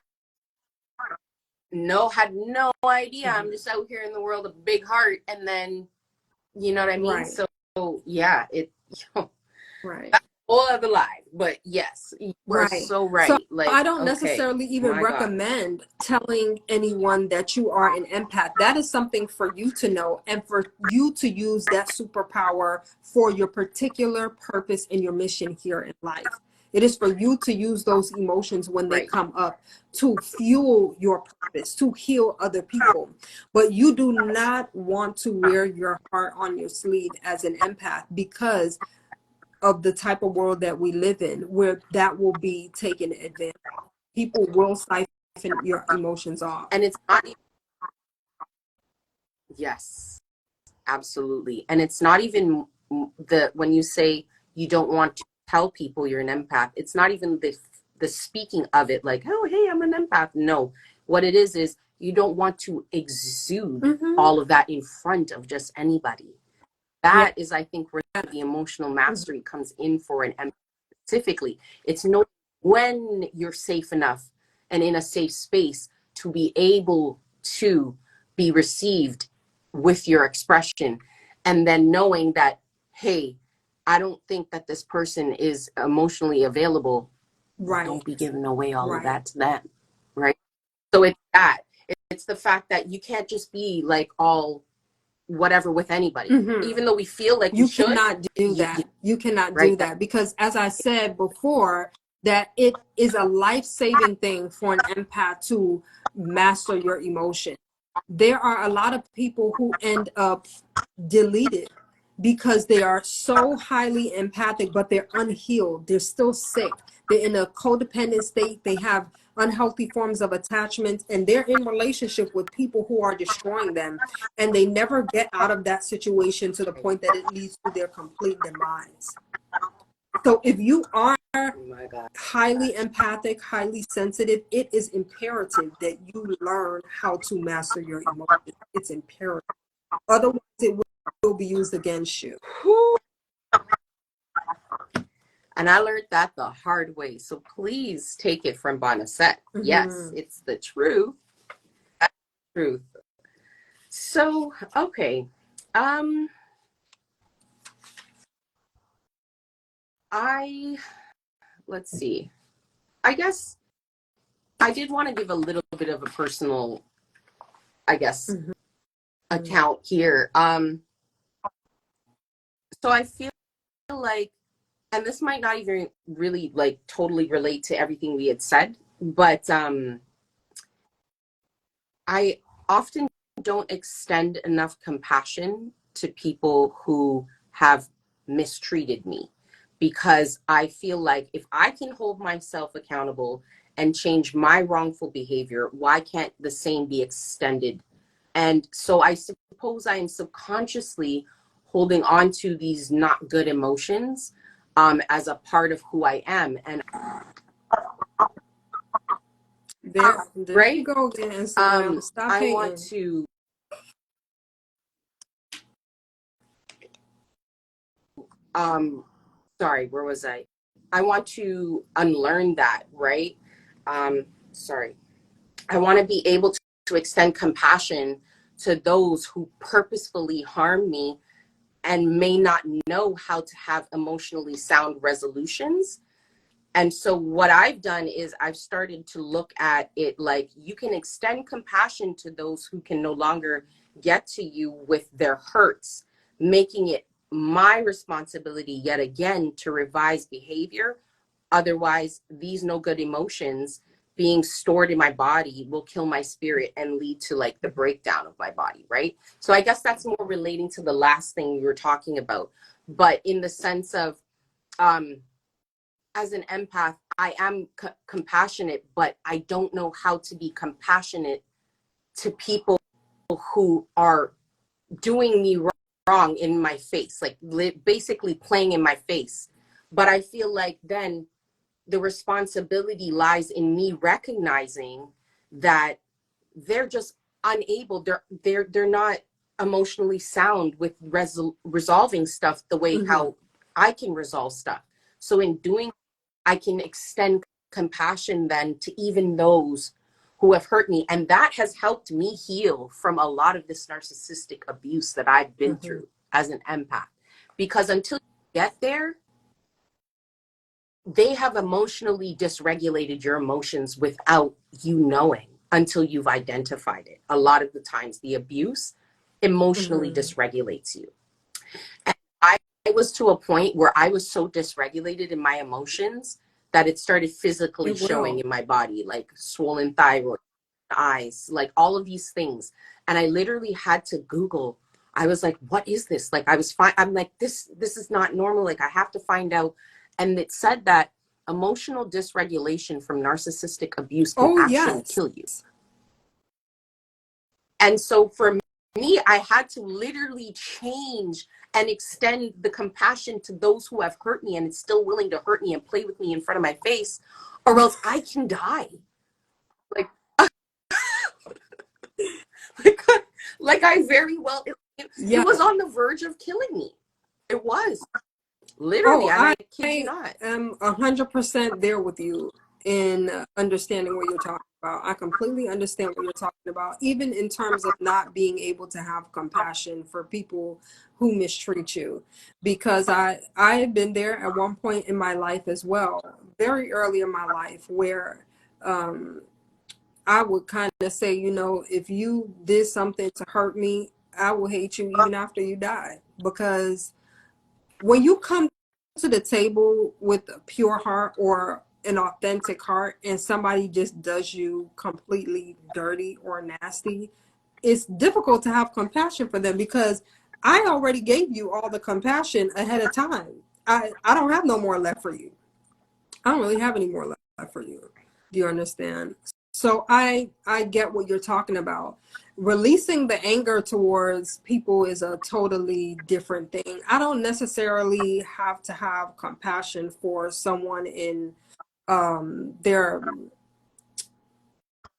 had no idea. I'm
Hmm.
just out here in the world, a big heart, and then, you know what I mean?
Right,
So yeah,
right,
that's a whole other life. But yes, you are
right.
so
So
right.
I
Like,
don't
okay,
necessarily even
my God.
recommend telling anyone that you are an empath. That is something for you to know and for you to use that superpower for your particular purpose and your mission here in life. It is for you to use those emotions when they
Right.
come up to fuel your purpose, to heal other people. But you do not want to wear your heart on your sleeve as an empath because of the type of world that we live in, where that will be taken advantage of. People will siphon your emotions off.
And it's not, yes, absolutely. And it's not even when you say you don't want to tell people you're an empath, it's not even the speaking of it, like, oh, hey, I'm an empath. No, what it is you don't want to exude
Hmm.
all of that in front of just anybody.
Yeah.
that is, I think, where the emotional mastery comes in for an empath specifically. It's knowing when you're safe enough and in a safe space to be able to be received with your expression, and then knowing that, hey, I don't think that this person is emotionally available.
Right.
Don't be giving away all of
Right.
that to them, right? So it's that. It's the fact that you can't just be like all whatever with anybody, even though we feel like
You
we should.
cannot do that. You cannot do
Right.
that because, as I said before, that it is a life-saving thing for an empath to master your emotion. There are a lot of people who end up deleted because they are so highly empathic, but they're unhealed. They're still sick. They're in a codependent state. They have unhealthy forms of attachment, and they're in relationship with people who are destroying them, and they never get out of that situation to the point that it leads to their complete demise. So if you are
Oh my God.
highly empathic, highly sensitive, it is imperative that you learn how to master your emotions. It's imperative. Otherwise, it will be used against you.
And I learned that the hard way. So please take it from BaNAuset. Yes, it's the truth. That's the truth. So, okay. Let's see. I guess I did want to give a little bit of a personal, I guess, account here. So I feel like, and this might not even really like totally relate to everything we had said, but I often don't extend enough compassion to people who have mistreated me, because I feel like if I can hold myself accountable and change my wrongful behavior, why can't the same be extended? And so I suppose I am subconsciously holding on to these not good emotions as a part of who I am. And
There you
right,
go again, Instagram. Stop
I
hating.
want to sorry, where was I want to unlearn that, right? Sorry. I want to be able to extend compassion to those who purposefully harm me and may not know how to have emotionally sound resolutions. And so what I've done is I've started to look at it like you can extend compassion to those who can no longer get to you with their hurts, making it my responsibility yet again to revise behavior. Otherwise, these no good emotions being stored in my body will kill my spirit and lead to like the breakdown of my body, right? So I guess that's more relating to the last thing we were talking about. But in the sense of, as an empath, I am compassionate, but I don't know how to be compassionate to people who are doing me wrong in my face, like basically playing in my face. But I feel like then the responsibility lies in me recognizing that they're just unable, they're not emotionally sound with resolving stuff the way how I can resolve stuff. So in doing, I can extend compassion then to even those who have hurt me, and that has helped me heal from a lot of this narcissistic abuse that I've been through as an empath. Because until you get there, they have emotionally dysregulated your emotions without you knowing until you've identified it. A lot of the times, the abuse emotionally dysregulates you. And I was to a point where I was so dysregulated in my emotions that it started physically showing in my body, like swollen thyroid, eyes, like all of these things. And I literally had to Google. I was like, what is this? Like, I was fine. I'm like, this is not normal. Like, I have to find out. And it said that emotional dysregulation from narcissistic abuse can actually kill you. And so for me, I had to literally change and extend the compassion to those who have hurt me and it's still willing to hurt me and play with me in front of my face, or else I can die. Like, like I very well, It
Yeah.
was on the verge of killing me. It was.
Oh,
Literally, I kid you
I
not.
am 100% there with you in understanding what you're talking about. I completely understand what you're talking about, even in terms of not being able to have compassion for people who mistreat you, because I have been there at one point in my life as well, very early in my life, where um, I would kind of say, you know, if you did something to hurt me, I will hate you even after you die, because when you come to the table with a pure heart or an authentic heart and somebody just does you completely dirty or nasty, it's difficult to have compassion for them, because I already gave you all the compassion ahead of time. I don't have no more left for you. I don't really have any more left for you. Do you understand? So I get what you're talking about. Releasing the anger towards people is a totally different thing. I don't necessarily have to have compassion for someone in their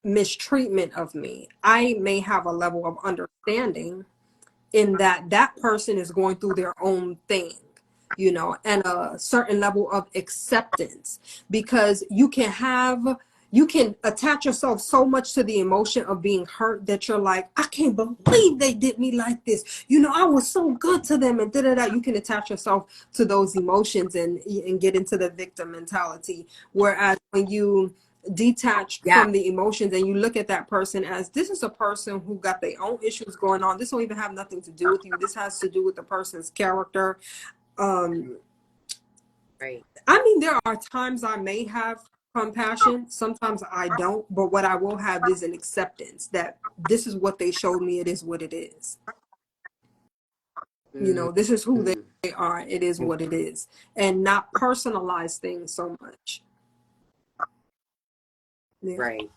mistreatment of me. I may have a level of understanding in that that person is going through their own thing, you know, and a certain level of acceptance, because you can attach yourself so much to the emotion of being hurt that you're like, I can't believe they did me like this. You know, I was so good to them and da da da. You can attach yourself to those emotions and get into the victim mentality. Whereas when you detach
Yeah.
from the emotions and you look at that person as, this is a person who got their own issues going on. This don't even have nothing to do with you. This has to do with the person's character. Um,
Right.
I mean, there are times I may have compassion. Sometimes I don't. But what I will have is an acceptance that this is what they showed me. It is what it is. You know, this is who
Mm-hmm.
they are. It is what it is. And not personalize things so much. Yeah.
Right.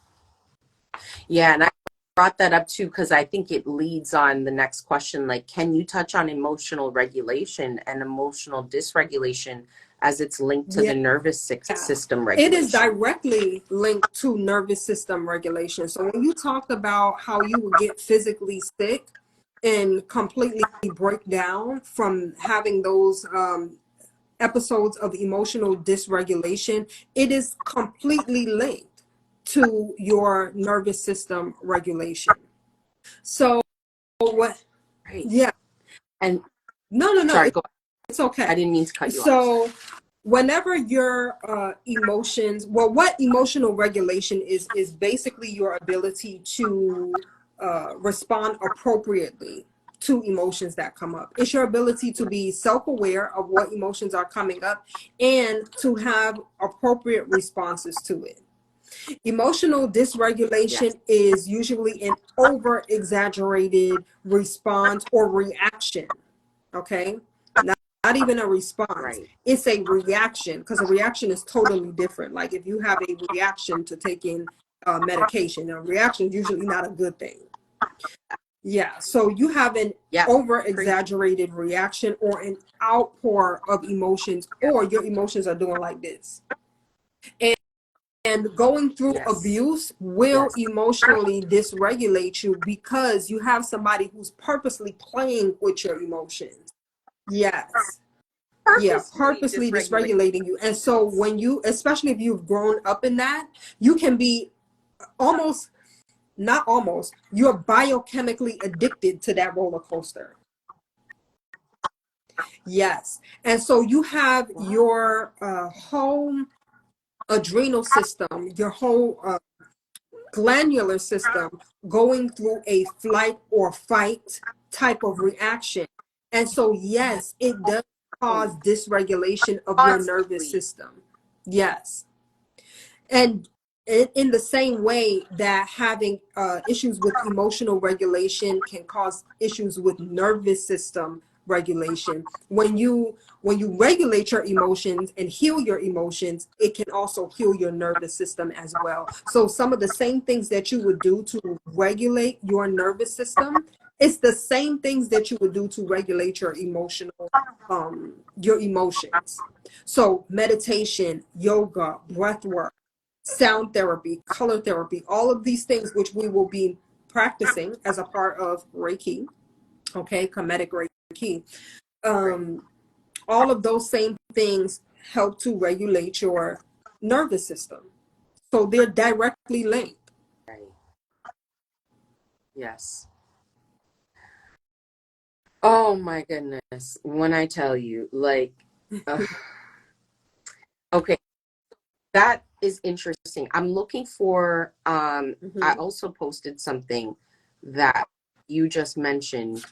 Yeah, and I brought that up too because I think it leads on the next question. Like, can you touch on emotional regulation and emotional dysregulation as it's linked to
Yeah.
the nervous
Yeah,
system
it is
regulation?
directly linked to nervous system regulation. So when you talked about how you would get physically sick and completely break down from having those episodes of emotional dysregulation, it is completely linked to your nervous system regulation. So what?
Right.
Yeah,
And
no,
sorry, go ahead.
it's okay.
I didn't mean to cut you off.
So whenever your emotions, well, what emotional regulation is basically your ability to respond appropriately to emotions that come up. It's your ability to be self-aware of what emotions are coming up and to have appropriate responses to it. Emotional
Yes.
dysregulation is usually an over exaggerated response or reaction. Okay, not even a response.
Right.
It's a reaction, because a reaction is totally different. Like if you have a reaction to taking medication, a reaction is usually not a good thing. Yeah, so you have an
Yeah.
over
Agree.
exaggerated reaction or an outpour of emotions, or your emotions are doing like this. And going through
Yes.
abuse will
Yes.
emotionally dysregulate you, because you have somebody who's purposely playing with your emotions. Yes. Yeah,
Purposefully
purposely
dysregulate.
dysregulating you. And so when you, especially if you've grown up in that, you can be almost, not almost, you're biochemically addicted to that roller coaster. Yes. And so you have
Wow.
your whole adrenal system, your whole glandular system going through a flight or fight type of reaction. And so, yes, it does cause
Oh,
dysregulation of your nervous
constantly.
system. Yes. And in the same way that having issues with emotional regulation can cause issues with nervous system regulation, when you regulate your emotions and heal your emotions, it can also heal your nervous system as well. So some of the same things that you would do to regulate your nervous system, it's the same things that you would do to regulate your emotions. So meditation, yoga, breath work, sound therapy, color therapy, all of these things which we will be practicing as a part of Reiki. okay, Kemetic Reiki. All of those same things help to regulate your nervous system. So they're directly linked.
Right. Yes. Oh my goodness. When I tell you, like, okay, that is interesting. I'm looking for, I also posted something that you just mentioned.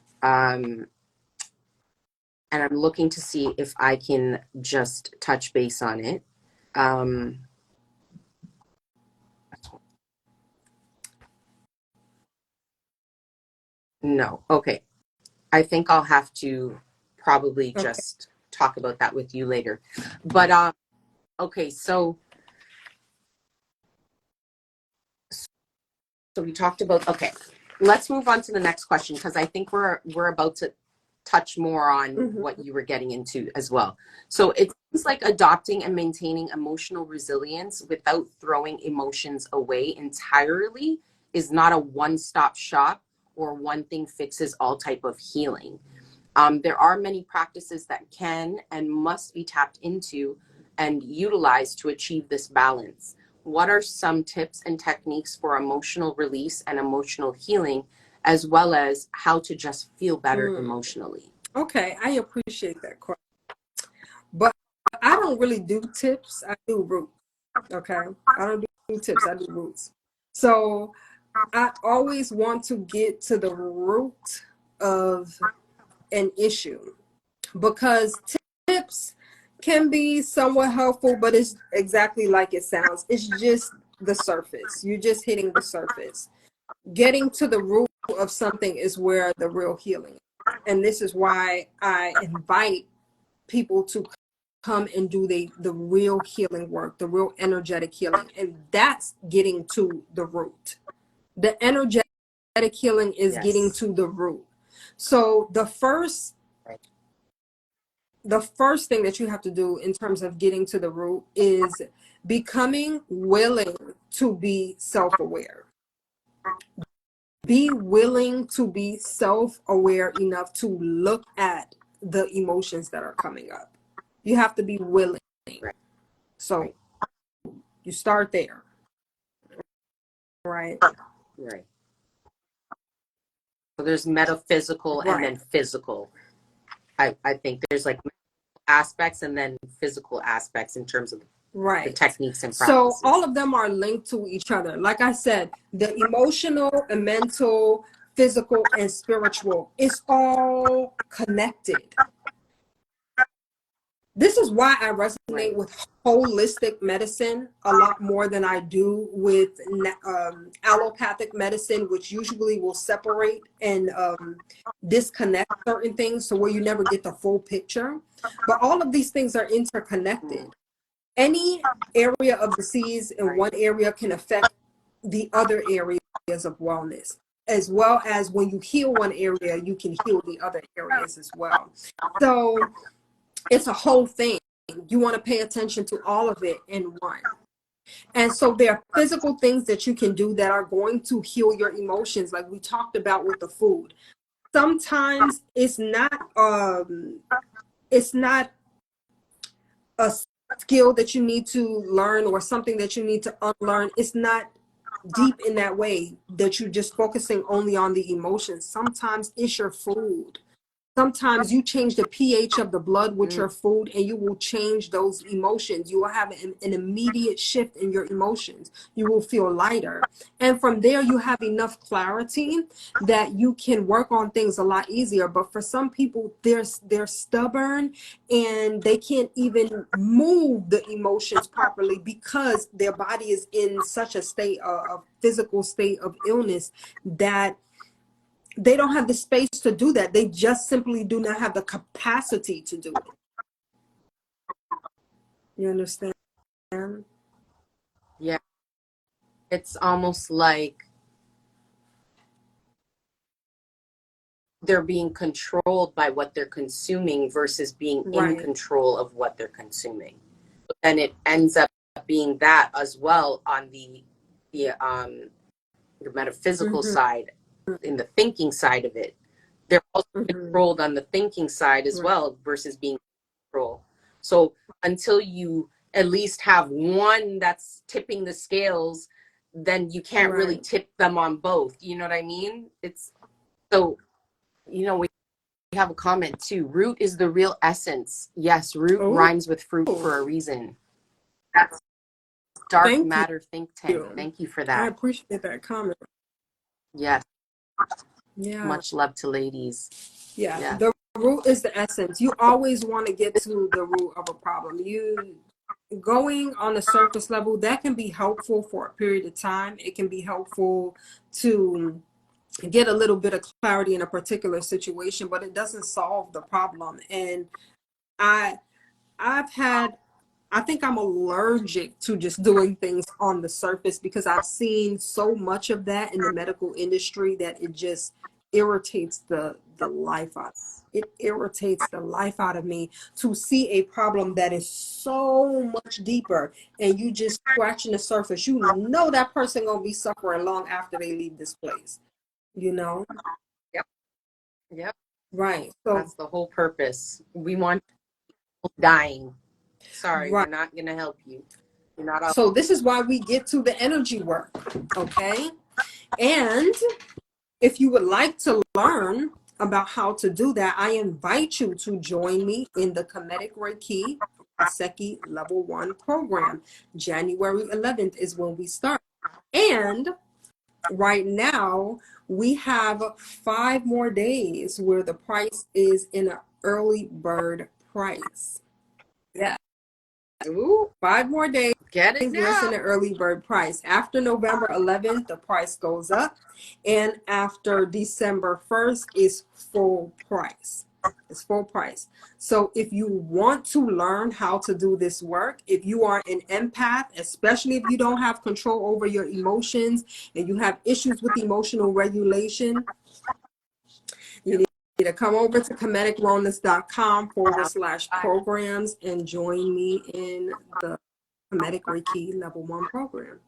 And I'm looking to see if I can just touch base on it. No. Okay. I think I'll have to probably just talk about that with you later. But okay, so we talked about, okay. Let's move on to the next question because I think we're about to touch more on what you were getting into as well. So it seems like adopting and maintaining emotional resilience without throwing emotions away entirely is not a one-stop shop or one thing fixes all type of healing. There are many practices that can and must be tapped into and utilized to achieve this balance. What are some tips and techniques for emotional release and emotional healing, as well as how to just feel better emotionally?
Okay, I appreciate that question. But I don't really do tips, I do roots. Okay, I don't do tips, I do roots. So I always want to get to the root of an issue because tips can be somewhat helpful, but it's exactly like it sounds. It's just the surface. You're just hitting the surface. Getting to the root of something is where the real healing is. And this is why I invite people to come and do the real healing work, the real energetic healing. And that's getting to the root. The energetic healing is getting
Yes.
to the root. So the first thing that you have to do in terms of getting to the root is becoming willing to be self-aware. Be willing to be self-aware enough to look at the emotions that are coming up. You have to be willing.
Right.
So you start there, right?
Right. So there's metaphysical and then physical. I think there's like aspects and then physical aspects in terms of the techniques and practices.
So all of them are linked to each other. Like I said, the emotional and mental, physical and spiritual, it's all connected. This is why I resonate with holistic medicine a lot more than I do with allopathic medicine, which usually will separate and disconnect certain things, so where you never get the full picture. But all of these things are interconnected. Any area of disease in one area can affect the other areas of wellness, as well as when you heal one area, you can heal the other areas as well. So it's a whole thing. You want to pay attention to all of it in one. And so there are physical things that you can do that are going to heal your emotions, like we talked about with the food. Sometimes it's not a skill that you need to learn or something that you need to unlearn. It's not deep in that way that you're just focusing only on the emotions. Sometimes it's your food. Sometimes you change the pH of the blood with your food and you will change those emotions. You will have an immediate shift in your emotions. You will feel lighter. And from there, you have enough clarity that you can work on things a lot easier. But for some people, they're stubborn and they can't even move the emotions properly because their body is in such a state of physical state of illness that they don't have the space to do that. They just simply do not have the capacity to do it. You understand?
Yeah. It's almost like they're being controlled by what they're consuming versus being in control of what they're consuming. And it ends up being that as well on the metaphysical side, in the thinking side of it. they're also
Mm-hmm.
controlled on the thinking side as
Right.
well versus being controlled. So until you at least have one that's tipping the scales, then you can't really
Right.
tip them on both. You know what I mean? It's so, we have a comment too. Root is the real essence. Yes, root
Oh,
rhymes with fruit for a reason. That's Dark
thank
Matter Think Tank.
you.
Thank you for
I
that.
appreciate that comment.
Yes.
Yeah.
Much love to ladies.
Yeah.
Yeah.
The root is the essence. You always want to get to the root of a problem. You going on the surface level, that can be helpful for a period of time. It can be helpful to get a little bit of clarity in a particular situation, but it doesn't solve the problem. And I I've had I think I'm allergic to just doing things on the surface because I've seen so much of that in the medical industry that it just irritates the life out. It irritates the life out of me to see a problem that is so much deeper and you just scratching the surface. You know that person gonna be suffering long after they leave this place. You know?
Yep. Yep.
Right. So
That's the whole purpose. We want people dying. Sorry, we're
right.
not going to help you. You're not all.
So this is why we get to the energy work. Okay. And if you would like to learn about how to do that, I invite you to join me in the Kemetic KaNSekhmet Level 1 program. January 11th is when we start. And right now, we have 5 more days where the price is in an early bird price. Yeah.
Ooh,
5 more days.
get it
Where's in
now.
the early bird price. After November 11th, the price goes up, and after December 1st is full price. It's full price. So if you want to learn how to do this work, if you are an empath, especially if you don't have control over your emotions and you have issues with emotional regulation, you need to come over to kemeticwellness.com/programs and join me in the Kemetic Reiki Level 1 program.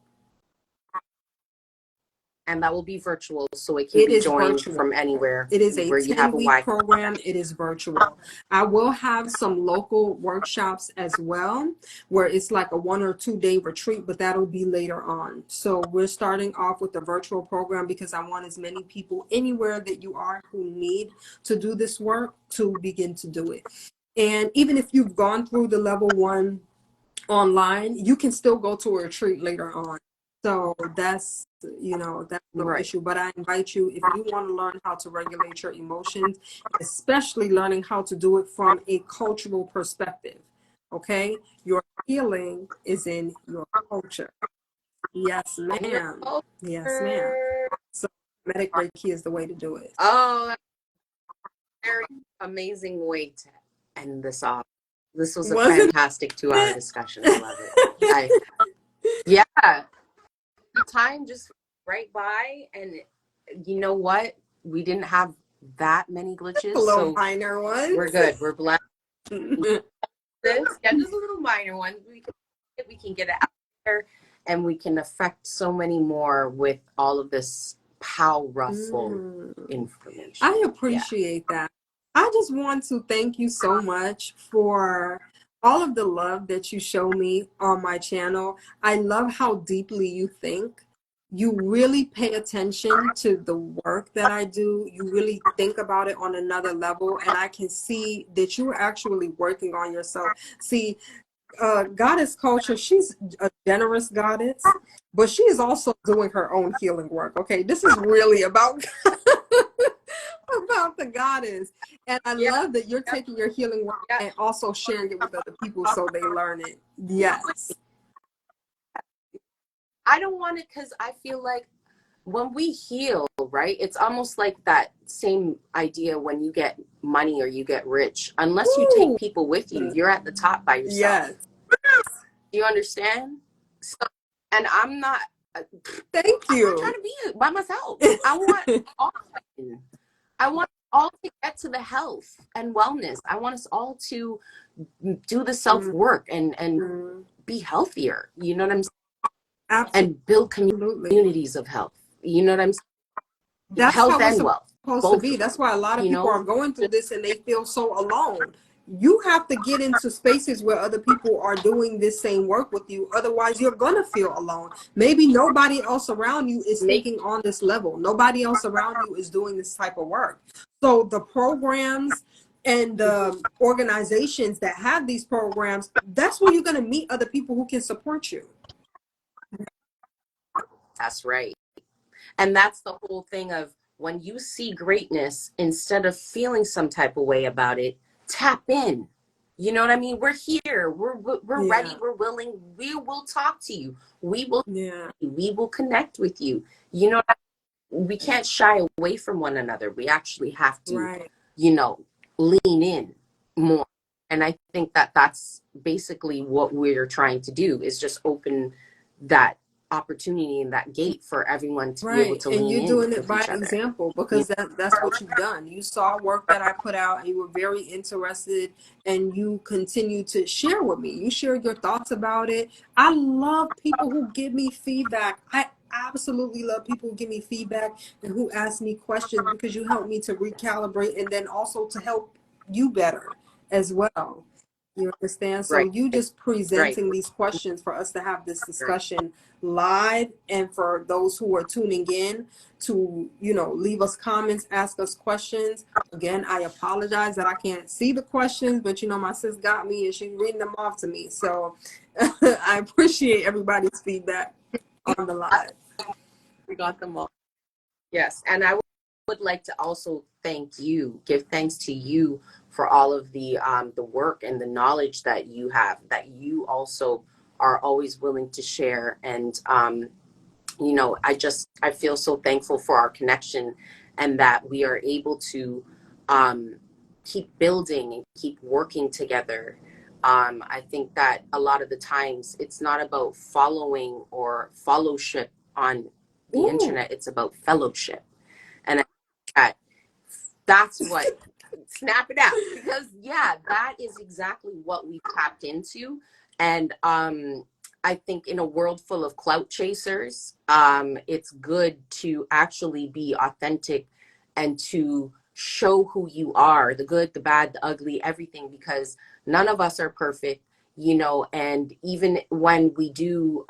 And that will be virtual, so it can
It
be
is
joined
virtual.
from anywhere
It is a
where you have a
10-week
Wi-Fi.
program. It is virtual. I will have some local workshops as well, where it's like a 1 or 2 day retreat, but that'll be later on. So we're starting off with the virtual program because I want as many people anywhere that you are who need to do this work to begin to do it. And even if you've gone through the level 1 online, you can still go to a retreat later on. So that's no
Right.
issue. But I invite you, if you want to learn how to regulate your emotions, especially learning how to do it from a cultural perspective. Okay? Your healing is in your culture. Yes,
In your
ma'am. Yes, ma'am.
culture.
So Kemetic Reiki is the way to do it.
Oh, that's a very amazing way to end this off. This was a
Wasn't
fantastic 2-hour
it?
discussion. I love it. Yeah, the time just right by, and you know what? We didn't have that many glitches,
A little
so
minor ones.
we're good. We're blessed. Yeah, just a little minor one. We can get it out there, and we can affect so many more with all of this powerful information.
I appreciate that. I just want to thank you so much for all of the love that you show me on my channel. I love how deeply you think. You really pay attention to the work that I do. You really think about it on another level. And I can see that you're actually working on yourself. See, goddess culture, she's a generous goddess, but she is also doing her own healing work. Okay, this is really about about the goddess, and I
Yeah,
love that you're
yeah,
taking your healing work
yeah.
and also sharing it with other people so they learn it. Yes.
I don't want it because I feel like when we heal, right, it's almost like that same idea when you get money or you get rich. Unless you take
Ooh,
people with you, you're at the top by yourself.
yes.
Do you understand? So, and I'm not,
Thank
I'm not
you.
trying to be by myself. I want all in. I want all to get to the health and wellness. I want us all to do the self work and
Mhm.
be healthier. You know what I'm saying?
Absolutely.
And build communities of health. You know what I'm saying?
That's
Health
how it's
and
supposed
wealth.
supposed to
both
be.
of
That's
them,
why a lot of
you
people are
know?
going through this and they feel so alone. You have to get into spaces where other people are doing this same work with you. Otherwise, you're going to feel alone. Maybe nobody else around you is
Make
thinking on this level. Nobody else around you is doing this type of work. So the programs and the organizations that have these programs, that's where you're going to meet other people who can support you.
That's right. And that's the whole thing of when you see greatness, instead of feeling some type of way about it, tap in. You know what I mean? We're here. We're ready.
Yeah.
We're willing. We will talk to you.
Yeah.
We will connect with you. You know, we can't shy away from one another. We actually have to,
Right.
you know, lean in more. And I think that that's basically what we're trying to do, is just open that opportunity and that gate for everyone to be able
Right.
to
And
lean
you're
in
doing it
with
by
each other.
example,
You
because that's what you've done. You saw work that I put out and you were very interested and you continue to share with me. You share your thoughts about it. I love people who give me feedback. I absolutely love people who give me feedback and who ask me questions, because you help me to recalibrate and then also to help you better as well. You understand? So
right,
you just
right,
presenting these questions for us to have this
right,
discussion live, and for those who are tuning in to, leave us comments, ask us questions. Again, I apologize that I can't see the questions, but my sis got me and she's reading them off to me. So I appreciate everybody's feedback on the live.
we got them all. Yes, and I would like to also give thanks to you for all of the work and the knowledge that you have, that you also are always willing to share. And I feel so thankful for our connection, and that we are able to um, keep building and keep working together. I think that a lot of the times it's not about following or fellowship on the
Ooh,
internet, it's about fellowship. And I think that that's what, snap it out, because yeah, that is exactly what we tapped into. And I think in a world full of clout chasers, it's good to actually be authentic and to show who you are, the good, the bad, the ugly, everything, because none of us are perfect, and even when we do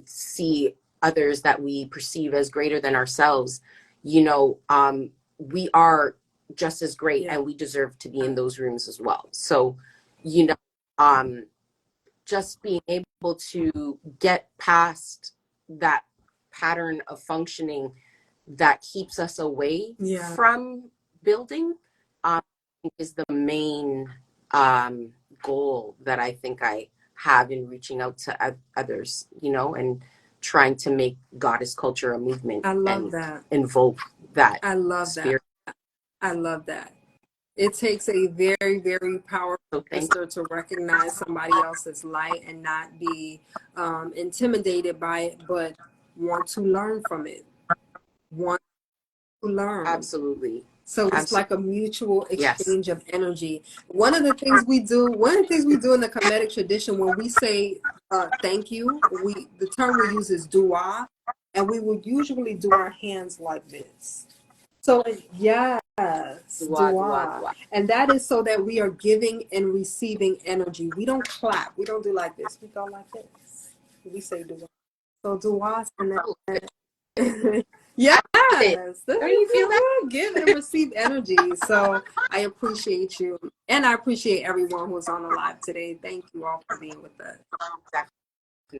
see others that we perceive as greater than ourselves, we are just as great,
yeah.
and we deserve to be in those rooms as well. So, you know, um, just being able to get past that pattern of functioning that keeps us away
Yeah.
from building, um, is the main goal that I think I have in reaching out to others, and trying to make goddess culture a movement
I love
and
that.
invoke that
I love that.
spirit.
I love that. It takes a very, very powerful
So thank
sister to recognize somebody else's light and not be intimidated by it, but want to learn from it, want to learn.
Absolutely.
So it's
Absolutely.
like a mutual
Yes.
exchange of energy. One of the things we do in the Kemetic tradition, when we say thank you, the term we use is dua, and we will usually do our hands like this. So yes,
Dua, dua,
dua.
dua.
And that is so that we are giving and receiving energy. We don't clap. We don't do like this. We go like this. We say dua. So dua and that. Yes.
I love it. Don't you feel that?
Give and receive energy. So I appreciate you. And I appreciate everyone who's on the live today. Thank you all for being with us.
Exactly.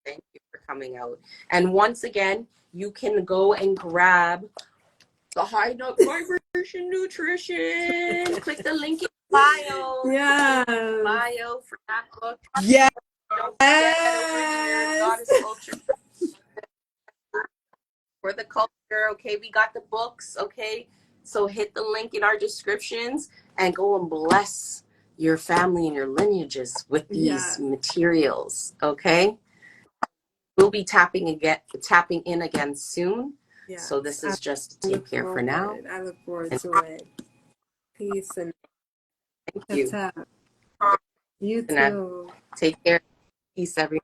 Thank you for coming out. And once again, you can go and grab the High Nut Vibration Nutrition. Click the link in bio.
Yes.
Bio for that book.
Yes.
Don't forget over here, Goddess Culture for the culture. Okay, we got the books. Okay, so hit the link in our descriptions and go and bless your family and your lineages with these
Yes.
materials. Okay, we'll be tapping in again soon. So
Yes.
this
I
is just take
look
care for now.
forward. I look forward
And
to it. Peace and
thank you.
tap. You
And
too.
take care. Peace, everyone.